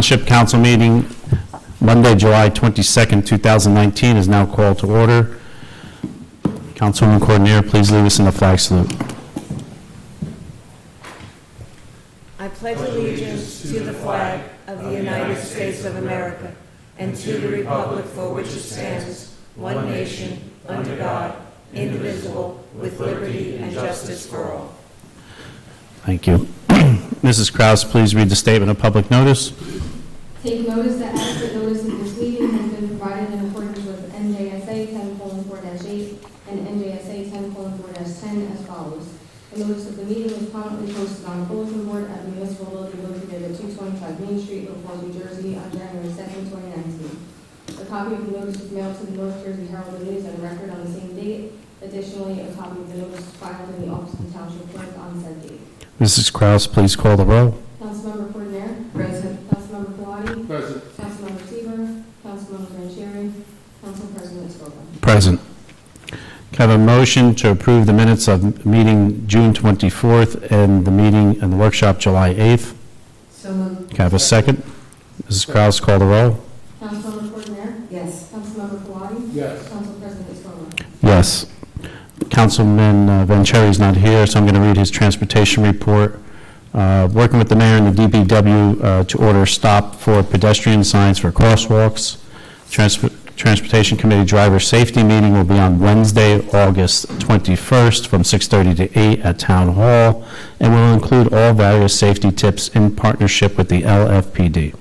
Township Council meeting Monday, July 22nd, 2019 is now called to order. Councilwoman Coordinator, please lead us in the flag salute. I pledge allegiance to the flag of the United States of America and to the republic for which it stands, one nation, under God, indivisible, with liberty and justice for all. Thank you. Mrs. Kraus, please read the statement of public notice. Take notice that adequate notice of this meeting has been provided in accordance with NJSA 10:4-8 and NJSA 10:4-10 as follows. The notice of the meeting was promptly posted on the bulletin board at the municipal building located at 225 Main Street, Little Falls, New Jersey on January 2nd, 2019. A copy of the notice was mailed to the North Jersey Herald and News and Record on the same date. Additionally, a copy of the notice was filed in the office of the Township Clerk on said date. Mrs. Kraus, please call the roll. Councilmember Coordinator? Present. Councilmember Pilati? Present. Councilmember Seaver? Councilmember Vanchery? Council President Scoba. Present. Can I have a motion to approve the minutes of meeting June 24th and the meeting and the workshop July 8th? So moved. Can I have a second? Mrs. Kraus, call the roll. Councilmember Coordinator? Yes. Councilmember Pilati? Yes. Council President Scoba. Yes. Councilman Vanchery is not here, so I'm going to read his transportation report. Working with the mayor and the DPW to order a stop for pedestrian signs for crosswalks. Transportation Committee driver safety meeting will be on Wednesday, August 21st from 6:30 to 8 at Town Hall and will include all various safety tips in partnership with the LFPD.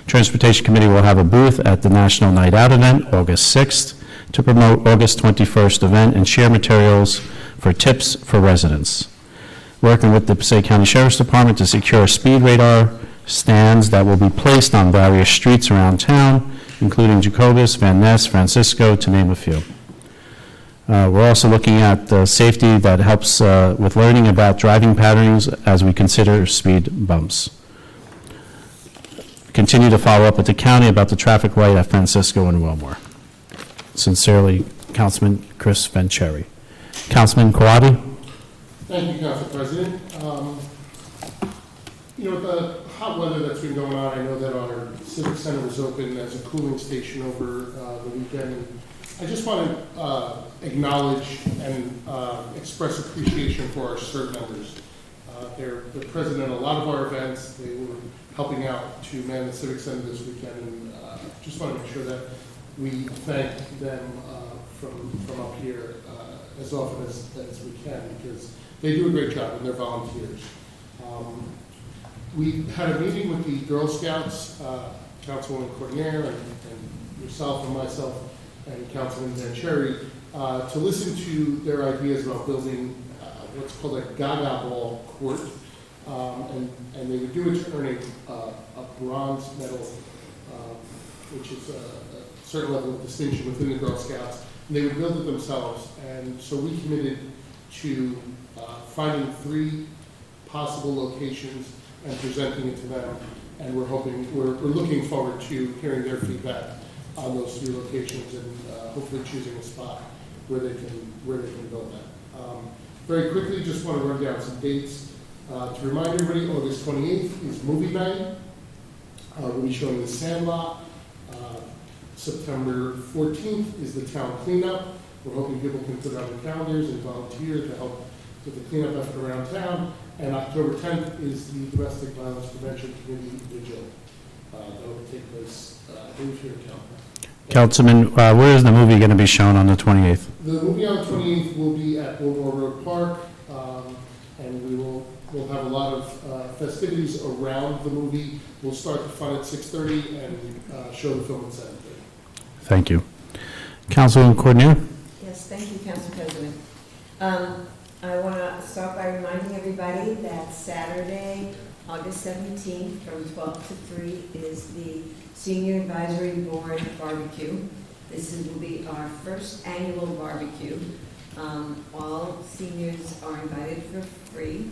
Transportation Committee will have a booth at the National Night Out event, August 6th, to promote August 21st event and share materials for tips for residents. Working with the Passaic County Sheriff's Department to secure speed radar stands that will be placed on various streets around town, including Jacobus, Van Ness, Francisco, to name a few. We're also looking at safety that helps with learning about driving patterns as we consider speed bumps. Continue to follow up with the county about the traffic light at Francisco and Wilmore. Sincerely, Councilman Chris Vanchery. Councilman Kawadi? Thank you, Council President. With the hot weather that's been going on, I know that our Civic Center was open as a cooling station over the weekend. And I just want to acknowledge and express appreciation for our CERT members. They're present in a lot of our events. They were helping out to man the Civic Center this weekend, and just want to make sure that we thank them from up here as often as we can, because they do a great job and they're volunteers. We had a meeting with the Girl Scouts, Councilwoman Coordinator and yourself and myself and Councilman Vanchery to listen to their ideas about building what's called a Gaga Ball court, and they would do it to earn a bronze medal, which is a certain level of distinction within the Girl Scouts. And they would build it themselves, and so we committed to finding 3 possible locations and presenting it to them. And we're looking forward to hearing their feedback on those 3 locations and hopefully choosing a spot where they can build that. Very quickly, just want to run down some dates. To remind everybody, August 28th is movie night. We'll be showing The Sandlot. September 14th is the town cleanup. We're hoping people can put it on their calendars and volunteer to help with the cleanup effort around town. And October 10th is the Domestic Violence Prevention Committee Vigil. That will take place, I believe, here in town. Councilman, where is the movie going to be shown on the 28th? The movie on the 28th will be at Wilmore Road Park, and we'll have a lot of festivities around the movie. We'll start the fun at 6:30 and show the film at 7:30. Thank you. Councilman Coordinator? Yes, thank you, Council President. I want to start by reminding everybody that Saturday, August 17th, from 12 to 3 is the Senior Advisory Board Barbecue. Will be our first annual barbecue. All seniors are invited for free,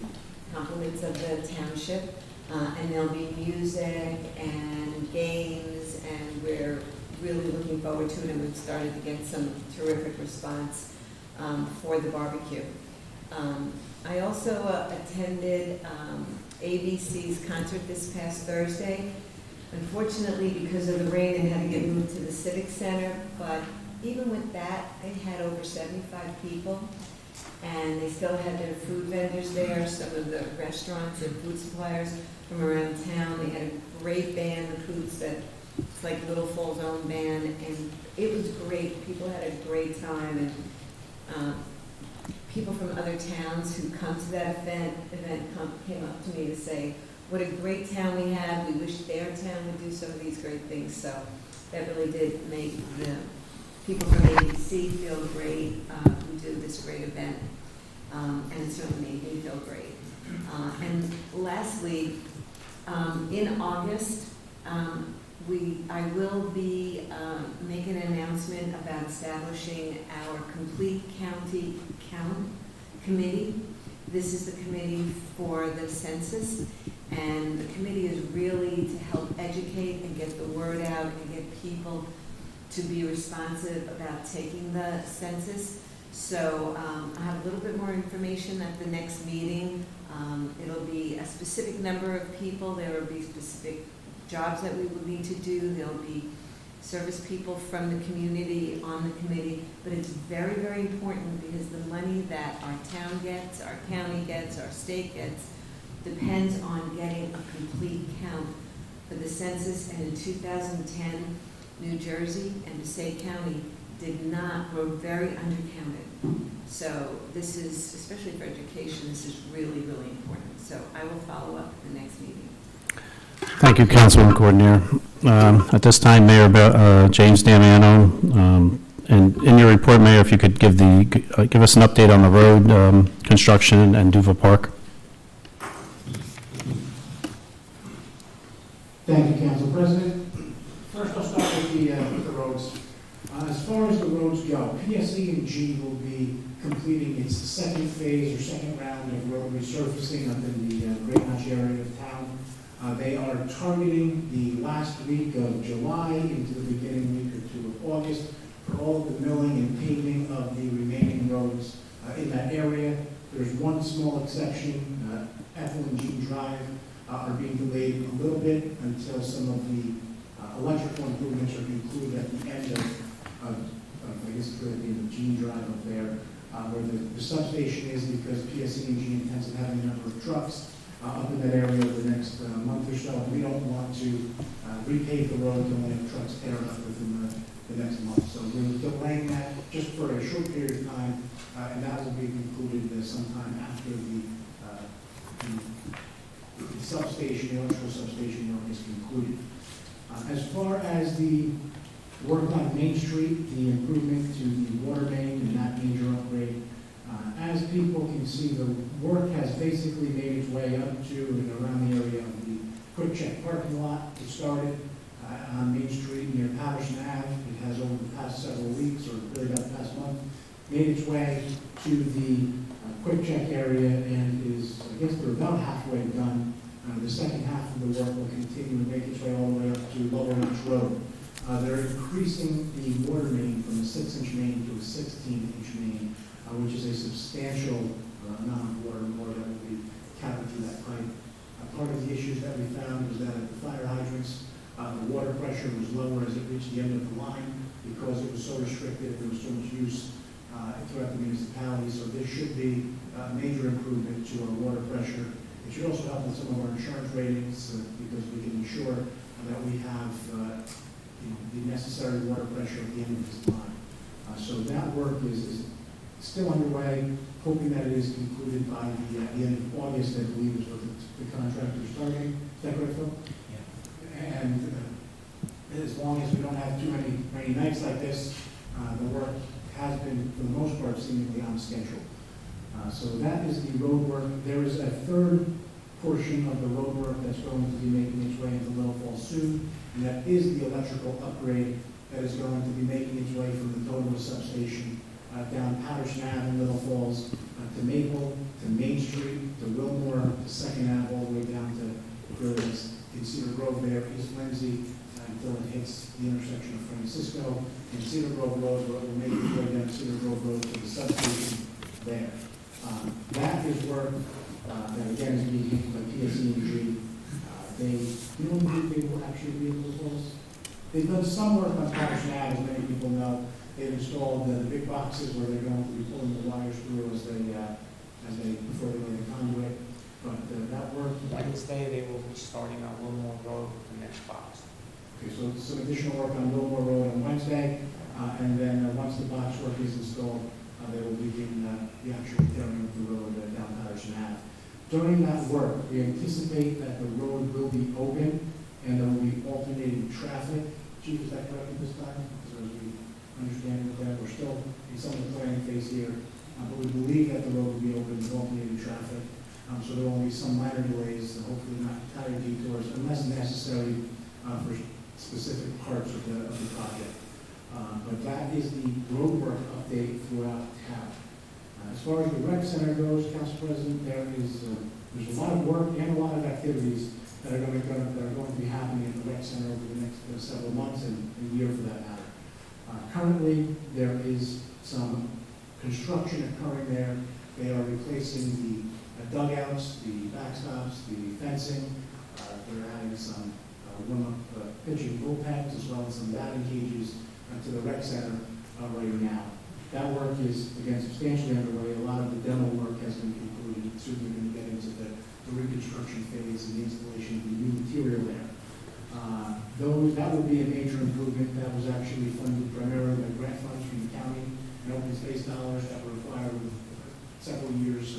compliments of the township, and there'll be music and games, and we're really looking forward to it, and we've started to get some terrific response for the barbecue. I also attended ABC's concert this past Thursday. Unfortunately, because of the rain, it had to get moved to the Civic Center, but even with that, they had over 75 people, and they still had their food vendors there, some of the restaurants and food suppliers from around town. They had a great band, the Coots, that it's like Little Falls' own band, and it was great. People had a great time, and people from other towns who come to that event came up to me to say, what a great town we have. We wish their town would do some of these great things. So that really did make the people from ABC feel great who do this great event. And it certainly made me feel great. And lastly, in August, I will be making an announcement about establishing our complete county count committee. This is the committee for the census, and the committee is really to help educate and get the word out and get people to be responsive about taking the census. So I have a little bit more information at the next meeting. It'll be a specific number of people. There will be specific jobs that we will need to do. There'll be service people from the community on the committee, but it's very, very important because the money that our town gets, our county gets, our state gets, depends on getting a complete count for the census. And in 2010, New Jersey and Passaic County were very undercounted. So this is, especially for education, this is really, really important. So I will follow up at the next meeting. Thank you, Councilwoman Coordinator. At this time, Mayor James Damiano, and in your report, Mayor, if you could give us an update on the road construction and Duval Park. Thank you, Council President. First, I'll start with the roads. As far as the roads go, PSE&G will be completing its second phase or second round of road resurfacing up in the Great Notch area of town. They are targeting the last week of July into the beginning week or two of August for all of the milling and paving of the remaining roads in that area. There's one small exception. Ethel and Jean Drive are being delayed a little bit until some of the electrical improvements are concluded at the end of I guess it's going to be the Jean Drive up there, where the substation is, because PSE&G intends on having a number of trucks up in that area over the next month or so. We don't want to repave the road to only have trucks tear up within the next month. So we're delaying that just for a short period of time, and that will be concluded sometime after the substation, the electrical substation work is concluded. As far as the work on Main Street, the improvement to the water main and that major upgrade, as people can see, the work has basically made its way up to and around the area of the Quick Check parking lot. It started on Main Street near Patterson Ave. It has over the past several weeks, or really about the past month, made its way to the Quick Check area and is, I guess they're about halfway done. The second half of the work will continue to make its way all the way up to Lower Notch Road. They're increasing the water main from a 6-inch main to a 16-inch main, which is a substantial amount of water that will be carried through that pipe. Part of the issues that we found was that at the fire hydrants, the water pressure was lower as it reached the end of the line because it was so restricted, there was so much use throughout the municipality. So there should be a major improvement to our water pressure. It should also help with some of our insurance ratings because we can ensure that we have the necessary water pressure at the end of this line. So that work is still underway, hoping that it is concluded by the end of August, I believe is what the contractor is targeting. Is that correct, Phil? Yeah. And as long as we don't have too many rainy nights like this, the work has been, for the most part, seemingly on schedule. So that is the road work. There is a third portion of the road work that's going to be making its way into Little Falls soon, and that is the electrical upgrade that is going to be making its way from the Dover substation down Patterson Ave in Little Falls to Maple, to Main Street, to Wilmore, to Second Ave, all the way down to where it's in Cedar Grove there, East Lindsay, until it hits the intersection of Francisco and Cedar Grove Road, where it will make its way down Cedar Grove Road to the substation there. That is work that again is being handled by PSE&G. the only group they will actually be able to close. They've done some work on Patterson Ave, as many people know. They've installed the big boxes where they're going to be pulling the wires through before they lay the conduit. But that work. Wednesday, they will be starting on Wilmore Road with the next box. Okay, so some additional work on Wilmore Road on Wednesday, and then once the box work is installed, they will begin the actual tearing of the road down Patterson Ave. During that work, we anticipate that the road will be open and there will be alternating traffic. Chief, is that correct at this time? Because as we understand that we're still in some of the planning phase here, but we believe that the road will be open with alternating traffic. So there will be some minor delays, hopefully not entire detours, unless necessary for specific parts of the project. But that is the road work update throughout town. As far as the rec center goes, Council President, there's a lot of work and a lot of activities that are going to be happening at the rec center over the next several months and a year for that matter. Currently, there is some construction occurring there. They are replacing the dugouts, the backstops, the fencing. They're adding some warm-up pitching bullpens as well as some batting cages to the rec center right now. That work is, again, substantially underway. A lot of the demo work has been concluded. Soon we're going to get into the reconstruction phase and the installation of the new material there. That will be a major improvement. That was actually funded primarily by grant funds from the county and open space dollars that were acquired from several years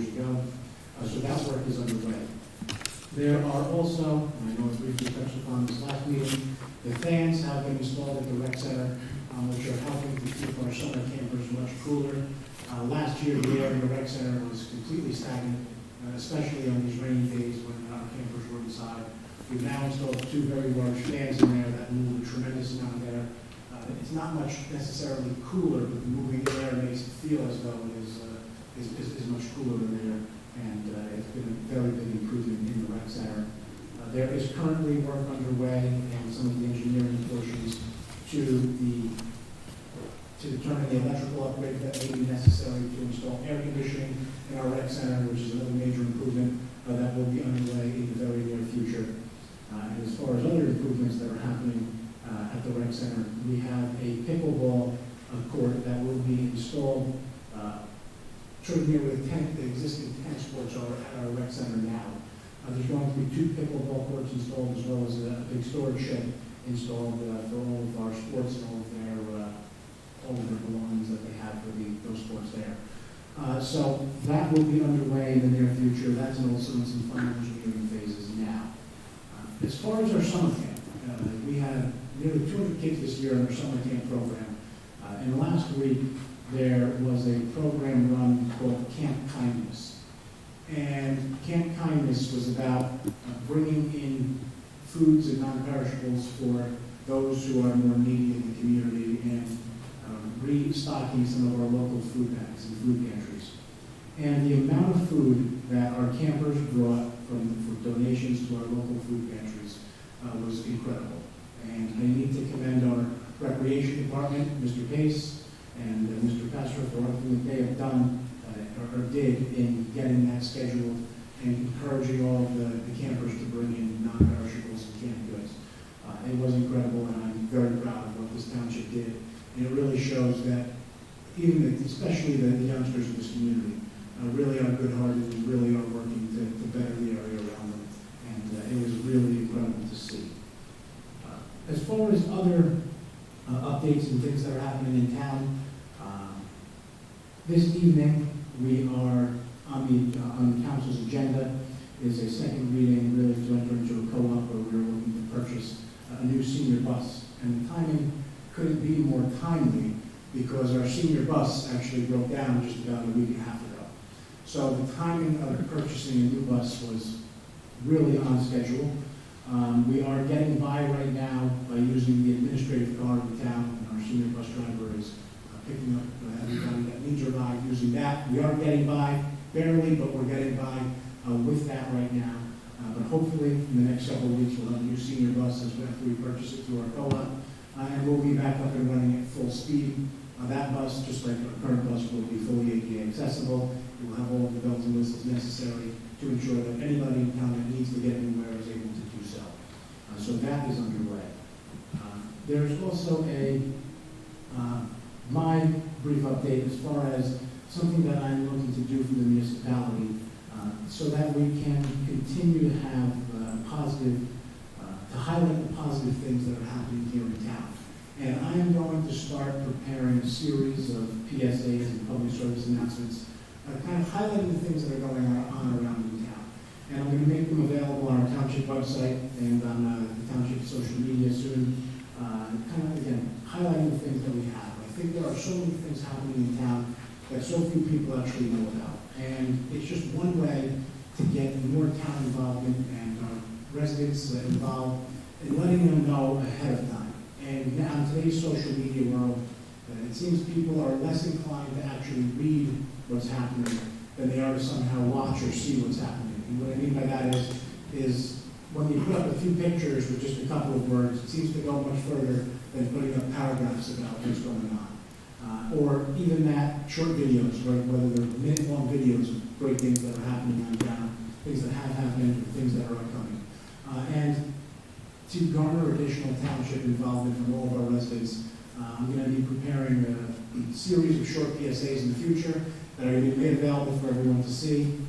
ago. So that work is underway. There are also, and I know it's briefly touched upon this last meeting, the fans have been installed at the rec center, which are helping to keep our summer campers much cooler. Last year, the air in the rec center was completely stagnant, especially on these rainy days when our campers were inside. We've now installed 2 very large fans in there that move a tremendous amount of air. It's not much necessarily cooler, but the moving air makes it feel as though it is much cooler in there, and it's been a very big improvement in the rec center. There is currently work underway and some of the engineering portions to determine the electrical upgrade that may be necessary to install air conditioning in our rec center, which is another major improvement that will be underway in the very near future. And as far as other improvements that are happening at the rec center, we have a pickleball court that will be installed near where the existing tennis courts are at our rec center now. There's going to be 2 pickleball courts installed as well as a big storage shed installed for all of our sports and all of their belongings that they have for those sports there. So that will be underway in the near future. That's also in some final engineering phases now. As far as our summer camp, we had nearly 200 kids this year in our summer camp program. And last week, there was a program run called Camp Kindness. And Camp Kindness was about bringing in foods and non-perishables for those who are more needy in the community and restocking some of our local food banks and food pantries. And the amount of food that our campers brought for donations to our local food pantries was incredible. And I need to commend our recreation department, Mr. Pace, and Mr. Pastor for everything they have done or did in getting that scheduled and encouraging all of the campers to bring in non-perishables and canned goods. It was incredible, and I'm very proud of what this township did. And it really shows that especially the youngsters in this community, really are good-hearted and really are working to better the area around them. And it was really incredible to see. As far as other updates and things that are happening in town, this evening we are on the council's agenda is a second reading really to enter into a co-op where we're looking to purchase a new senior bus. And the timing couldn't be more timely because our senior bus actually broke down just about a week and a half ago. So the timing of purchasing a new bus was really on schedule. We are getting by right now by using the administrative car of the town, and our senior bus driver is picking up everybody that needs a ride using that. We are getting by barely, but we're getting by with that right now. But hopefully in the next several weeks we'll have a new senior bus after we purchase it through our co-op, and we'll be back up and running at full speed. That bus, just like our current bus, will be fully ADA accessible. It will have all of the bells and whistles necessary to ensure that anybody in town that needs to get anywhere is able So that is underway. There's also my brief update as far as something that I'm looking to do for the municipality so that we can continue to have positive, to highlight the positive things that are happening here in town. And I am going to start preparing a series of PSAs and public service announcements, kind of highlighting the things that are going on around in town. And I'm going to make them available on our township website and on the township social media soon, kind of, again, highlighting the things that we have. I think there are so many things happening in town that so few people actually know about. And it's just one way to get more town involvement and residents involved and letting them know ahead of time. And now in today's social media world, it seems people are less inclined to actually read what's happening than they are to somehow watch or see what's happening. And what I mean by that is when you put up a few pictures with just a couple of words, it seems to go much further than putting up paragraphs about what's going on. Or even that short videos, whether they're minute-long videos of great things that are happening on town, things that have happened, or things that are upcoming. And to garner additional township involvement from all of our residents, I'm going to be preparing a series of short PSAs in the future that are going to be made available for everyone to see.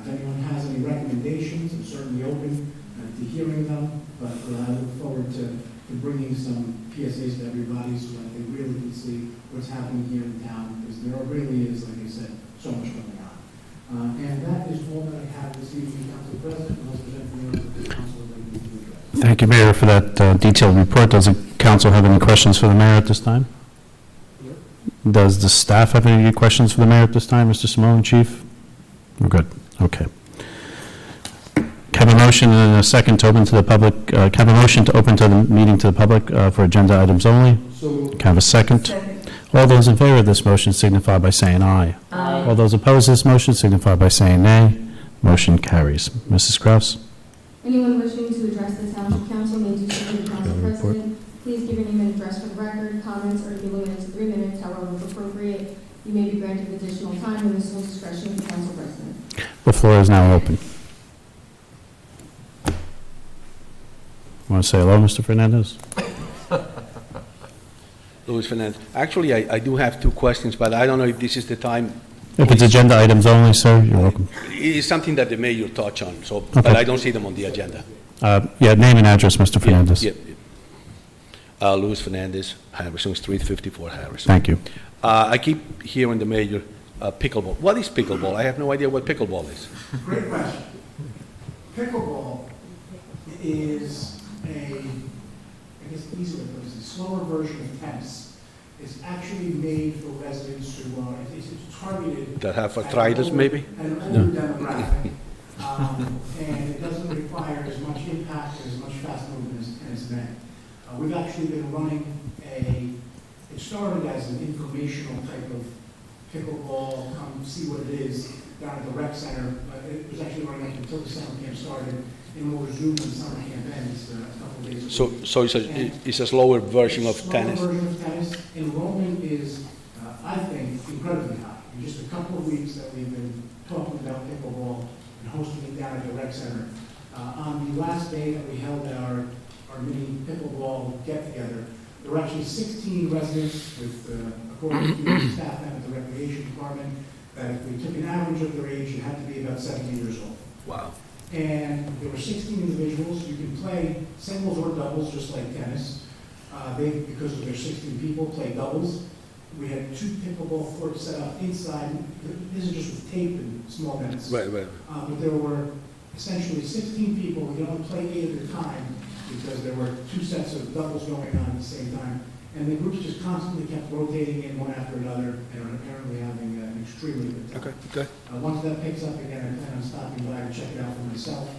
If anyone has any recommendations, I'm certainly open to hearing them, but I look forward to bringing some PSAs to everybody so that they really can see what's happening here in town, because there really is, like I said, so much going on. And that is all that I have this evening, Council President, unless there's anything else that the council would like me to address. Thank you, Mayor, for that detailed report. Does the council have any questions for the mayor at this time? Does the staff have any questions for the mayor at this time, Mr. Simone, Chief? We're good. Okay. Have a motion and a second to open to the public. Have a motion to open to the meeting to the public for agenda items only. So, Can I have a second? Second. All those in favor of this motion signify by saying aye. Aye. All those opposed to this motion signify by saying nay. Motion carries. Mrs. Kraus? Anyone wishing to address the Township Council may do so to the Council Report. President. Please give your name and address for the record. Comments are to be limited to 3 minutes, however, if appropriate. You may be granted additional time in the sole discretion of the Council President. The floor is now open. Want to say hello, Mr. Fernandez? Luis Fernandez. Actually, I do have 2 questions, but I don't know if this is the time. If it's agenda items only, sir, you're welcome. It's something that the mayor touched on, so, Okay. but I don't see them on the agenda. Yeah, name and address, Mr. Fernandez. Yep. Luis Fernandez, Harrison Street, 54 Harrison. Thank you. I keep hearing the mayor, pickleball. What is pickleball? I have no idea what pickleball is. Great question. Pickleball is I guess the easier way to put it is a slower version of tennis. It's actually made for residents who are, it's targeted. That have at arthritis, older- maybe? An older demographic. And it doesn't require as much impact and as much fast movement as tennis men. We've actually been running it started as an informational type of pickleball, come see what it is, down at the rec center. It was actually running up until the summer camp started, and we'll resume when summer camp ends a couple of days. So it's a slower version of tennis? Slower version of tennis. Enrollment is, I think, incredibly high. In just a couple of weeks that we've been talking about pickleball and hosting it down at the rec center. On the last day that we held our mini pickleball get-together, there were actually 16 residents with, according to the staff down at the recreation department, that if we took an average of their age, you had to be about 70 years old. Wow. And there were 16 individuals. You can play singles or doubles, just like tennis. They, because of their 16 people, play doubles. We had 2 pickleball courts set up inside. This is just with tape and small nets. Right. But there were essentially 16 people. We could only play 8 at a time because there were 2 sets of doubles going on at the same time. And the groups just constantly kept rotating in one after another and are apparently having an extremely good time. Okay. Once that picks up again, I plan on stopping by to check it out for myself.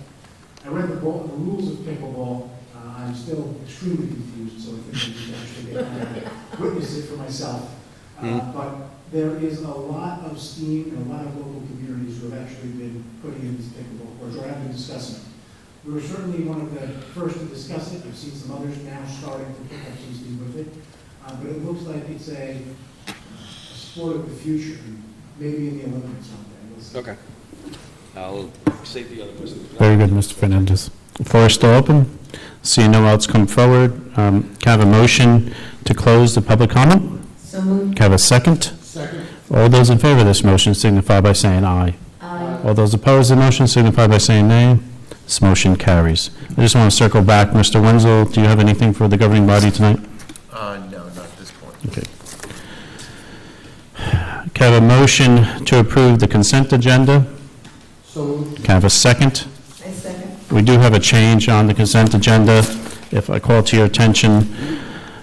I read the rules of pickleball. I'm still extremely confused, so I think I need to actually get to witness it for myself. But there is a lot of steam and a lot of local communities who have actually been putting in these pickleball courts or have been discussing it. We were certainly one of the first to discuss it. I've seen some others now starting to pick up some steam with it. But it looks like it's a sport of the future, maybe in the Olympics someday. We'll see. Okay. I'll save the other questions. Very good, Mr. Fernandez. Floor is still open. Seeing no one else come forward, can I have a motion to close the public comment? So moved. Can I have a second? Second. All those in favor of this motion signify by saying aye. Aye. All those opposed to the motion signify by saying nay. This motion carries. I just want to circle back. Mr. Wenzel, do you have anything for the governing body tonight? No, not at this point. Okay. Can I have a motion to approve the consent agenda? So moved. Can I have a second? I second. We do have a change on the consent agenda. If I call to your attention,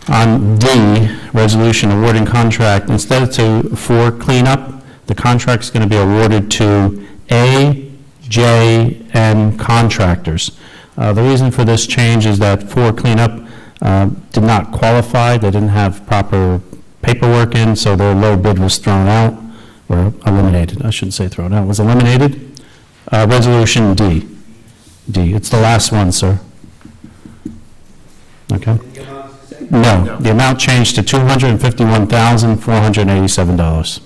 on D, resolution awarding contract, instead of to for cleanup, the contract's going to be awarded to AJM Contractors. The reason for this change is that for cleanup did not qualify. They didn't have proper paperwork in, so their low bid was thrown out, or eliminated. I shouldn't say thrown out, was eliminated. Resolution D. D, it's the last one, sir. Okay? No, the amount changed to $251,487.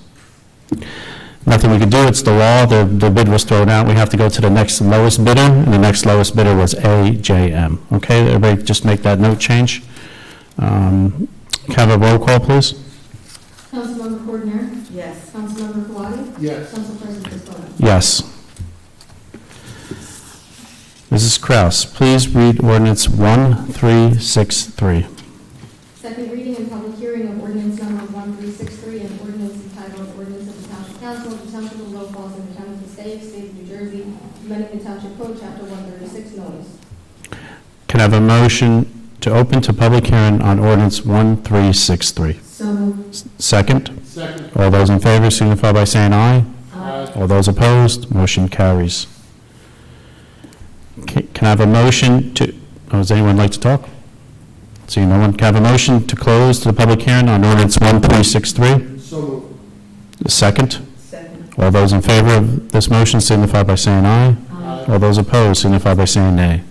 Nothing we could do, it's the law, the bid was thrown out, we have to go to the next lowest bidder, and the next lowest bidder was AJM. Okay, everybody just make that note change. Can I have a roll call, please? Councilmember Coordinator? Yes. Councilmember Kwati? Yes. Council President Biscotti? Yes. Mrs. Kraus, please read ordinance 1363. Second reading and public hearing of ordinance number 1363, an ordinance entitled Ordinance of the Township Council of the Township of Little Falls and the County of Passaic, State of New Jersey, amending the Township Code, Chapter 136, noise. Can I have a motion to open to public hearing on ordinance 1363? So moved. Second? Second. All those in favor signify by saying aye. Aye. All those opposed, motion carries. Can I have a motion to, does anyone like to talk? Seeing no one, can I have a motion to close to the public hearing on ordinance 1363? So moved. Second? Second. All those in favor of this motion signify by saying aye. Aye. All those opposed signify by saying nay.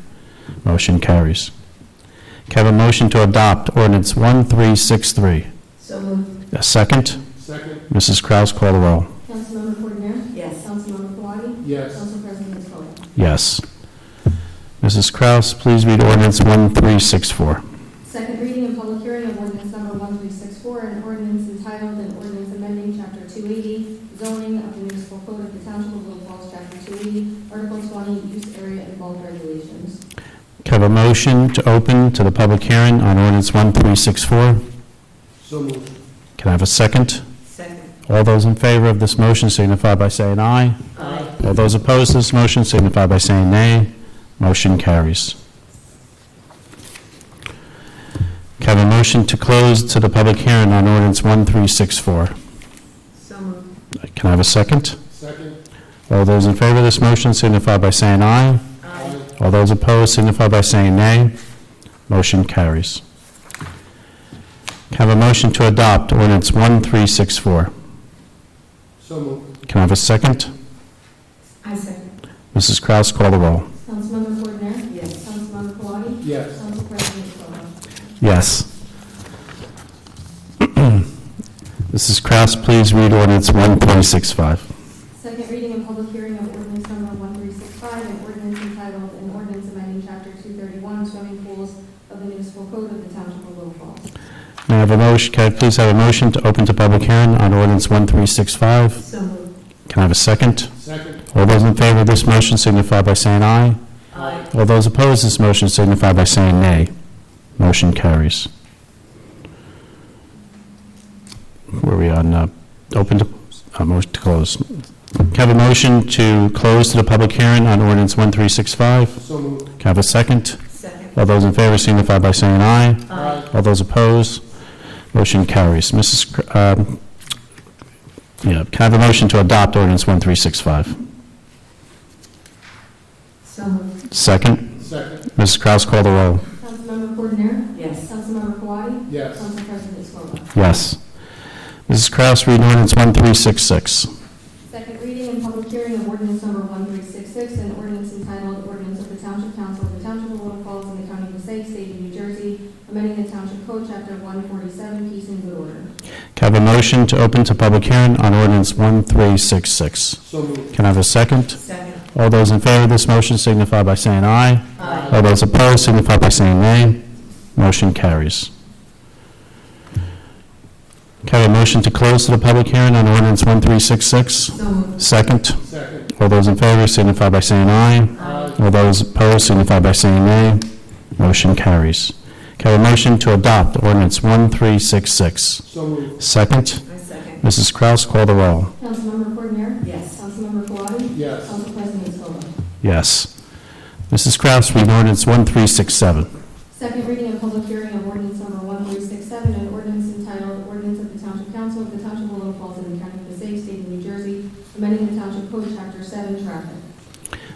Motion carries. Can I have a motion to adopt ordinance 1363? So moved. A second? Second. Mrs. Kraus, call the roll. Councilmember Coordinator? Yes. Councilmember Kwati? Yes. Council President Biscotti? Yes. Mrs. Kraus, please read ordinance 1364. Second reading and public hearing of ordinance number 1364, an ordinance entitled, an ordinance amending Chapter 280, zoning of the municipal code of the Township of Little Falls, Chapter 280, Article 20, use area and bulk regulations. Can I have a motion to open to the public hearing on ordinance 1364? So moved. Can I have a second? Second. All those in favor of this motion signify by saying aye. Aye. All those opposed to this motion signify by saying nay. Motion carries. Can I have a motion to close to the public hearing on ordinance 1364? So moved. Can I have a second? Second. All those in favor of this motion signify by saying aye. Aye. All those opposed signify by saying nay. Motion carries. Can I have a motion to adopt ordinance 1364? So moved. Can I have a second? I second. Mrs. Kraus, call the roll. Councilmember Coordinator? Yes. Councilmember Kwati? Yes. Council President Biscotti? Yes. Mrs. Kraus, please read ordinance 1365. Second reading and public hearing of ordinance number 1365, an ordinance entitled, an ordinance amending Chapter 231, swimming pools of the municipal code of the Township of Little Falls. May I have a motion, can I please have a motion to open to public hearing on ordinance 1365? So moved. Can I have a second? Second. All those in favor of this motion signify by saying aye. Aye. All those opposed to this motion signify by saying nay. Motion carries. Where are we on, open to, motion to close. Can I have a motion to close to the public hearing on ordinance 1365? So moved. Can I have a second? Second. All those in favor signify by saying aye. Aye. All those opposed, motion carries. Can I have a motion to adopt ordinance 1365? So moved. Second? Second. Mrs. Kraus, call the roll. Councilmember Coordinator? Yes. Councilmember Kwati? Yes. Council President Biscotti? Yes. Mrs. Kraus, read ordinance 1366. Second reading and public hearing of ordinance number 1366, an ordinance entitled, Ordinance of the Township Council of the Township of Little Falls in the County of Passaic, State of New Jersey, amending the Township Code, Chapter 147, peace and good order. Can I have a motion to open to public hearing on ordinance 1366? So moved. Can I have a second? Second. All those in favor of this motion signify by saying aye. Aye. All those opposed signify by saying nay. Motion carries. Can I have a motion to close to the public hearing on ordinance 1366? So moved. Second. Second. All those in favor signify by saying aye. Aye. All those opposed signify by saying nay. Motion carries. Can I have a motion to adopt ordinance 1366? So moved. Second. I second. Mrs. Kraus, call the roll. Councilmember Coordinator? Yes. Councilmember Kawadi? Yes. Council President Scoba. Yes. Mrs. Kraus, read ordinance 1367. Second reading and public hearing of ordinance number 1367, an ordinance entitled Ordinance of the Township Council of the Township of Little Falls in the County of Passaic, State of New Jersey, amending the Township Code, Chapter 7, Traffic.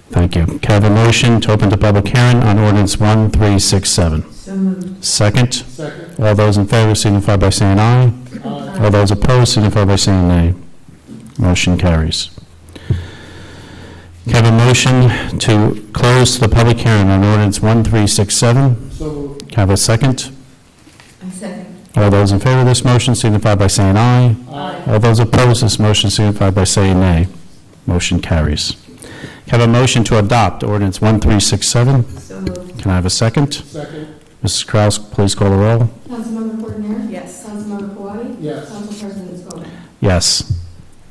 Thank you. Can I have a motion to open the public hearing on ordinance 1367? So moved. Second. Second. All those in favor signify by saying aye. Aye. All those opposed signify by saying nay. Motion carries. Can I have a motion to close the public hearing on ordinance 1367? So moved. Can I have a second? I second. All those in favor of this motion signify by saying aye. Aye. All those opposed to this motion signify by saying nay. Motion carries. Can I have a motion to adopt ordinance 1367? So moved. Can I have a second? Second. Mrs. Kraus, please call the roll. Councilmember Coordinator? Yes. Councilmember Kawadi? Yes. Council President Scoba. Yes.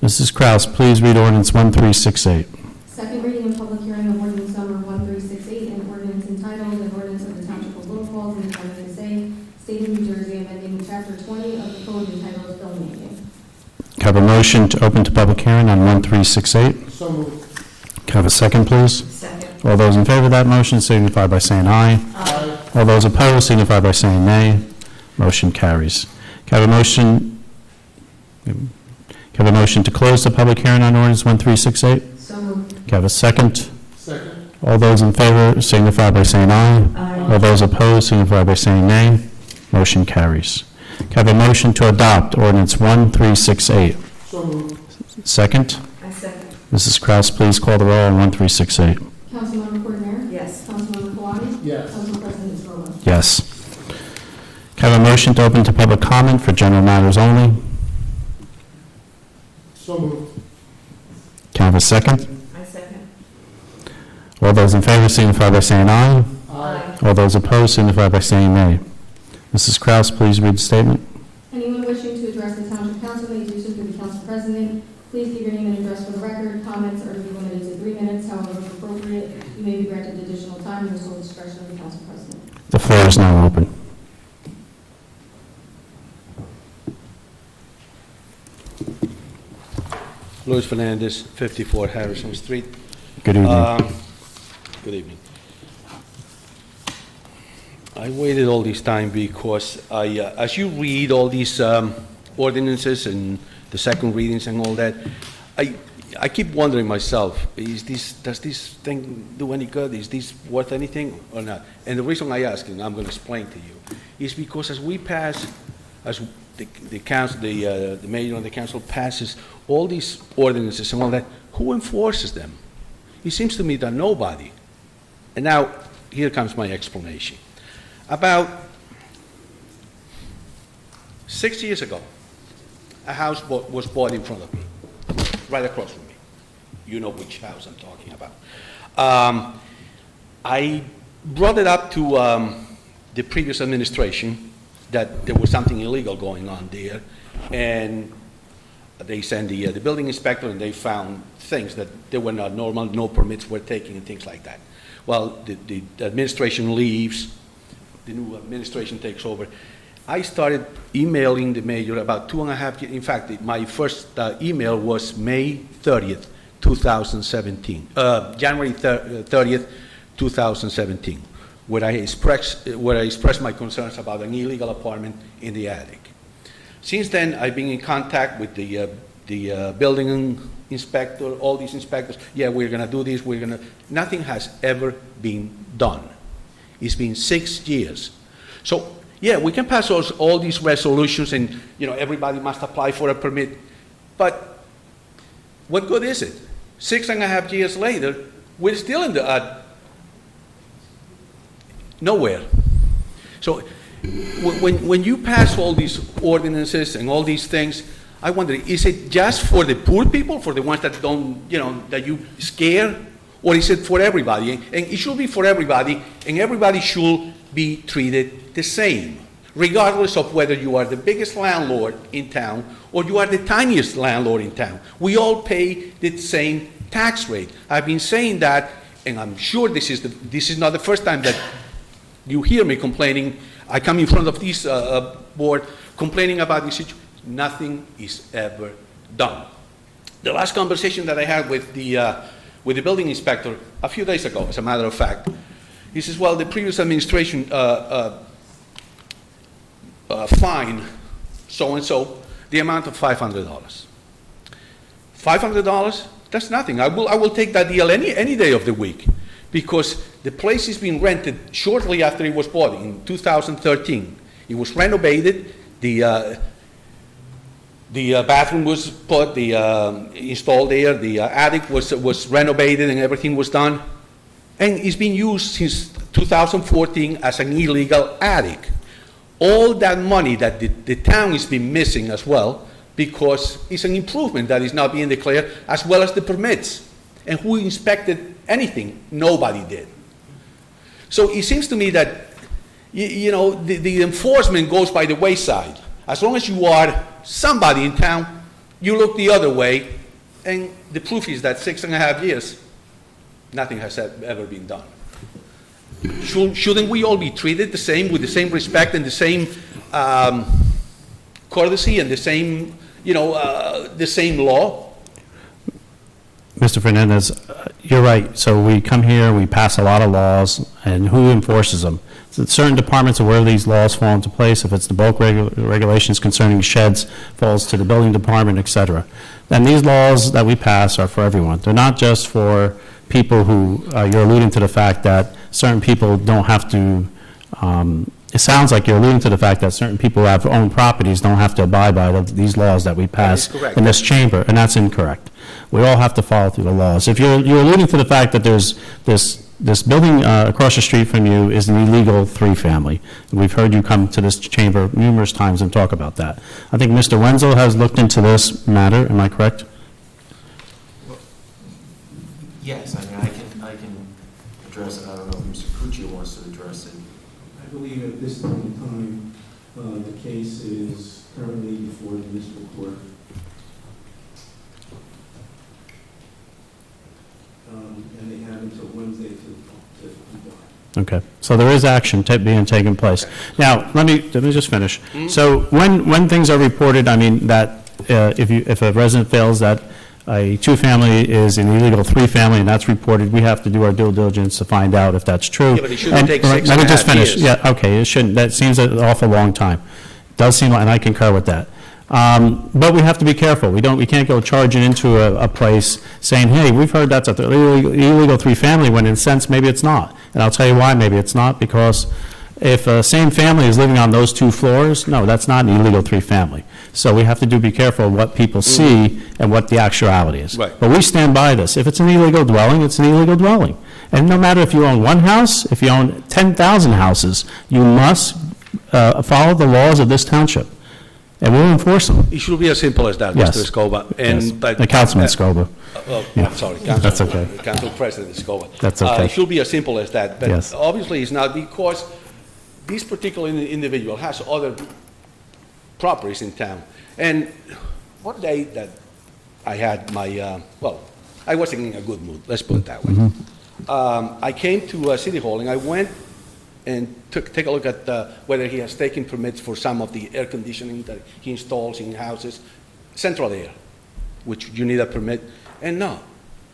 Mrs. Kraus, please read ordinance 1368. Second reading and public hearing of ordinance number 1368, an ordinance entitled, an ordinance of the Township of Little Falls in the County of Passaic, State of New Jersey, amending Chapter 20 of the Code entitled Filmmaking. Can I have a motion to open to public hearing on 1368? So moved. Can I have a second, please? Second. All those in favor of that motion signify by saying aye. Aye. All those opposed signify by saying nay. Motion carries. Can I have a motion, to close the public hearing on ordinance 1368? So moved. Can I have a second? Second. All those in favor signify by saying aye. Aye. All those opposed signify by saying nay. Motion carries. Can I have a motion to adopt ordinance 1368? So moved. Second? I second. Mrs. Kraus, please call the roll on 1368. Councilmember Coordinator? Yes. Councilmember Kawadi? Yes. Council President Scoba. Yes. Can I have a motion to open to public comment for general matters only? So moved. Can I have a second? I second. All those in favor signify by saying aye. Aye. All those opposed signify by saying nay. Mrs. Kraus, please read the statement. Anyone wishing to address the Township Council may do so through the Council President. Please give your name and address for the record. Comments are to be limited to 3 minutes. However, if appropriate, you may be granted additional time in the sole discretion of the Council President. The floor is now open. Luis Fernandez, 54 Harrison Street. Good evening. Good evening. I waited all this time because as you read all these ordinances and the second readings and all that, I keep wondering myself, does this thing do any good? Is this worth anything or not? And the reason I ask, and I'm going to explain to you, is because as we pass, as the council, the mayor and the council passes all these ordinances and all that, who enforces them? It seems to me that nobody. And now, here comes my explanation. About 6 years ago, a house was bought in front of me, right across from me. You know which house I'm talking about. I brought it up to the previous administration that there was something illegal going on there, and they sent the building inspector, and they found things that they were not normal, no permits were taken, and things like that. Well, the administration leaves, the new administration takes over. I started emailing the mayor about 2.5 years. In fact, my first email was May 30th, 2017, January 30th, 2017, where I expressed my concerns about an illegal apartment in the attic. Since then, I've been in contact with the building inspector, all these inspectors. Yeah, we're going to do this. Nothing has ever been done. It's been 6 years. So, yeah, we can pass all these resolutions, and everybody must apply for a permit. But what good is it? 6.5 years later, we're still in the nowhere. So when you pass all these ordinances and all these things, I wonder, is it just for the poor people, for the ones that don't, that you scare, Or is it for everybody? And it should be for everybody, and everybody should be treated the same, regardless of whether you are the biggest landlord in town or you are the tiniest landlord in town. We all pay the same tax rate. I've been saying that, and I'm sure this is not the first time that you hear me complaining. I come in front of this board complaining about this situation. Nothing is ever done. The last conversation that I had with the building inspector a few days ago, as a matter of fact, he says, well, the previous administration fined so-and-so the amount of $500. $500, that's nothing. I will take that deal any day of the week, because the place is being rented shortly after it was bought in 2013. It was renovated. The bathroom was put, installed there. The attic was renovated and everything was done. And it's been used since 2014 as an illegal attic. All that money that the town has been missing as well, because it's an improvement that is not being declared, as well as the permits. And who inspected anything? Nobody did. So it seems to me that, the enforcement goes by the wayside. As long as you are somebody in town, you look the other way, and the proof is that 6.5 years, nothing has ever been done. Shouldn't we all be treated the same, with the same respect and the same courtesy and the same, the same law? Mr. Fernandez, you're right. So we come here, we pass a lot of laws, and who enforces them? So certain departments are where these laws fall into place. If it's the bulk regulations concerning sheds, falls to the building department, et cetera. And these laws that we pass are for everyone. They're not just for people who, you're alluding to the fact that certain people don't have to, it sounds like you're alluding to the fact that certain people who have owned properties don't have to abide by these laws that we pass in this chamber, and that's incorrect. We all have to follow through the laws. If you're alluding to the fact that there's this building across the street from you is an illegal three-family. We've heard you come to this chamber numerous times and talk about that. I think Mr. Wenzel has looked into this matter, am I correct? Yes, I mean, I can address it. I don't know if Mr. Puccio wants to address it. I believe at this point in time, the case is currently before the municipal court. And they have until Wednesday to comply. Okay, so there is action being taken place. Now, let me just finish. So when things are reported, I mean, that if a resident feels that a two-family is an illegal three-family and that's reported, we have to do our due diligence to find out if that's true. Yeah, but it shouldn't take 6.5 Let me just finish. years. Yeah, okay, it shouldn't. That seems an awful long time. Does seem, and I concur with that. But we have to be careful. We can't go charging into a place saying, hey, we've heard that's an illegal three-family, when in a sense maybe it's not. And I'll tell you why maybe it's not, because if a same family is living on those 2 floors, no, that's not an illegal three-family. So we have to be careful of what people see and what the actuality is. Right. But we stand by this. If it's an illegal dwelling, it's an illegal dwelling. And no matter if you own one house, if you own 10,000 houses, you must follow the laws of this township. And we'll enforce them. It should be as simple as that, Yes. Mr. Escobar. Yes. But The Councilman Scoba. I'm sorry, That's okay. Council President Escobar. That's okay. It should be as simple as that. But Yes. obviously, it's not, because this particular individual has other properties in town. And one day that I had my, I wasn't in a good mood, let's put it that way. I came to City Hall, and I went and take a look at whether he has taken permits for some of the air conditioning that he installs in houses, central air, which you need a permit, and no.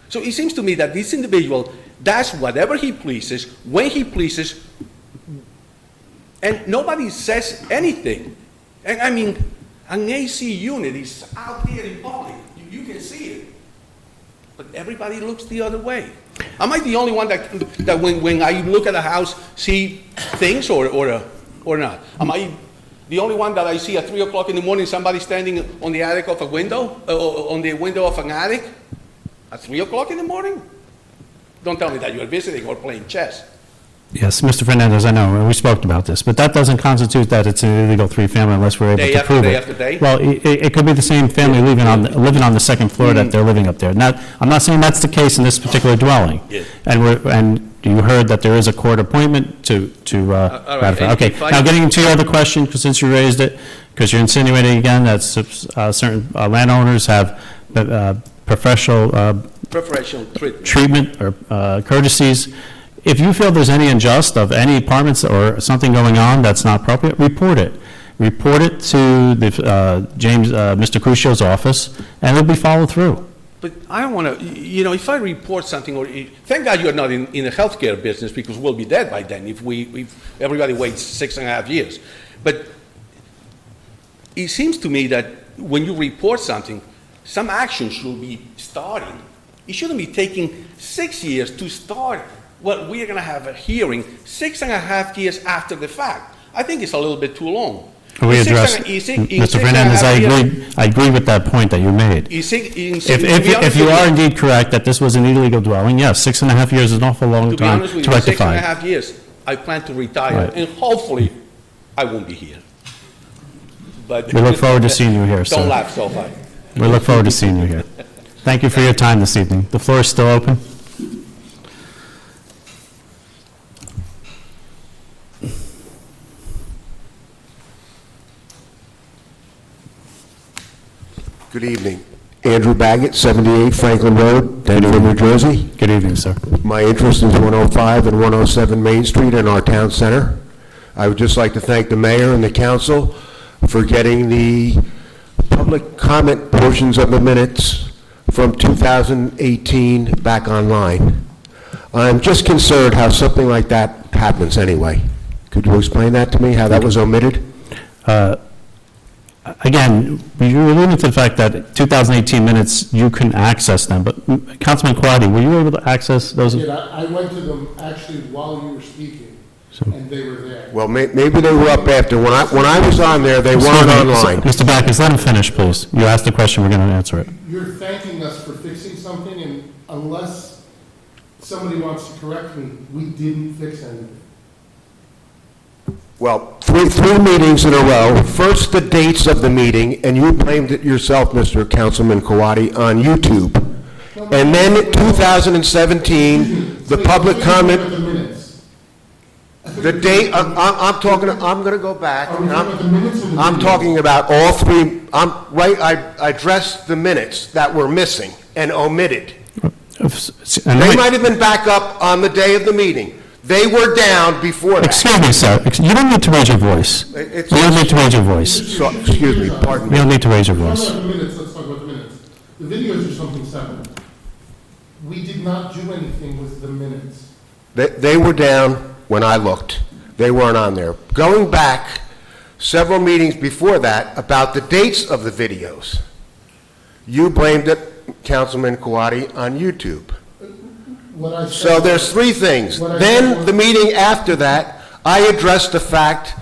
So it seems to me that this individual does whatever he pleases, when he pleases, and nobody says anything. And I mean, an AC unit is out there in public, you can see it, but everybody looks the other way. Am I the only one that when I look at a house, see things or not? Am I the only one that I see at 3 o'clock in the morning somebody standing on the attic of a window, on the window of an attic at 3 o'clock in the morning? Don't tell me that you're visiting or playing chess. Yes, Mr. Fernandez, I know, and we spoke about this, but that doesn't constitute that it's an illegal three-family unless we're able Day to after prove day it. after day? Well, it could be the same family living on the second floor that they're living up there. Not, I'm not saying that's the case in this particular dwelling. Yes. And you heard that there is a court appointment to all right, ratify. and Okay, if I- now getting into your other question, since you raised it, because you're insinuating again that certain landowners have professional Preferential treatment. treatment or courtesies. If you feel there's any injustice of any apartments or something going on that's not appropriate, report it. Report it to the Mr. Crucio's office, and it'll be followed through. But I don't want to, if I report something, thank God you're not in the healthcare business, because we'll be dead by then if everybody waits 6.5 years. But it seems to me that when you report something, some action should be starting. It shouldn't be taking 6 years to start. Well, we are going to have a hearing 6.5 years after the fact. I think it's a little bit too long. We addressed, Mr. Fernandez, I agree with that point that you made. If you are indeed correct that this was an illegal dwelling, yes, 6.5 years is an awful long To be time honest with to you, rectify. 6.5 years, I plan to retire, Right. and hopefully, I won't be here. But We look forward to seeing you here, sir. Don't laugh so hard. We look forward to seeing you here. Thank you for your time this evening. The floor is still open. Good evening. Andrew Baggett, 78 Franklin Road, Denver, New Jersey. Good evening, sir. My interest is 105 and 107 Main Street in our town center. I would just like to thank the mayor and the council for getting the public comment portions of the minutes from 2018 back online. I'm just concerned how something like that happens anyway. Could you explain that to me, how that was omitted? Again, you're alluding to the fact that 2018 minutes, you couldn't access them, but Councilman Quaddi, were you able to access those? Yeah, I went to them actually while you were speaking, and they were there. Well, maybe they were up after. When I was on there, they weren't online. Mr. Backus, let him finish, please. You asked the question, we're going to answer it. You're thanking us for fixing something, and unless somebody wants to correct me, we didn't fix anything. Well, three meetings in a row. First, the dates of the meeting, and you blamed it yourself, Mr. Councilman Kawadi, on YouTube. And then 2017, the public comment, the date, I'm going to go back. I'm talking about all three, I addressed the minutes that were missing and omitted. They might have been back up on the day of the meeting. They were down before that. Excuse me, sir. You don't need to raise your voice. You don't need to raise your voice. So, excuse me, pardon You me. don't need to raise your Let's voice. talk about the minutes, let's talk about the minutes. The videos are something separate. We did not do anything with the minutes. They were down when I looked. They weren't on there. Going back several meetings before that about the dates of the videos, you blamed it, Councilman Kawadi, on YouTube. What I So said, there's three things. What I Then said- the meeting after that, I addressed the fact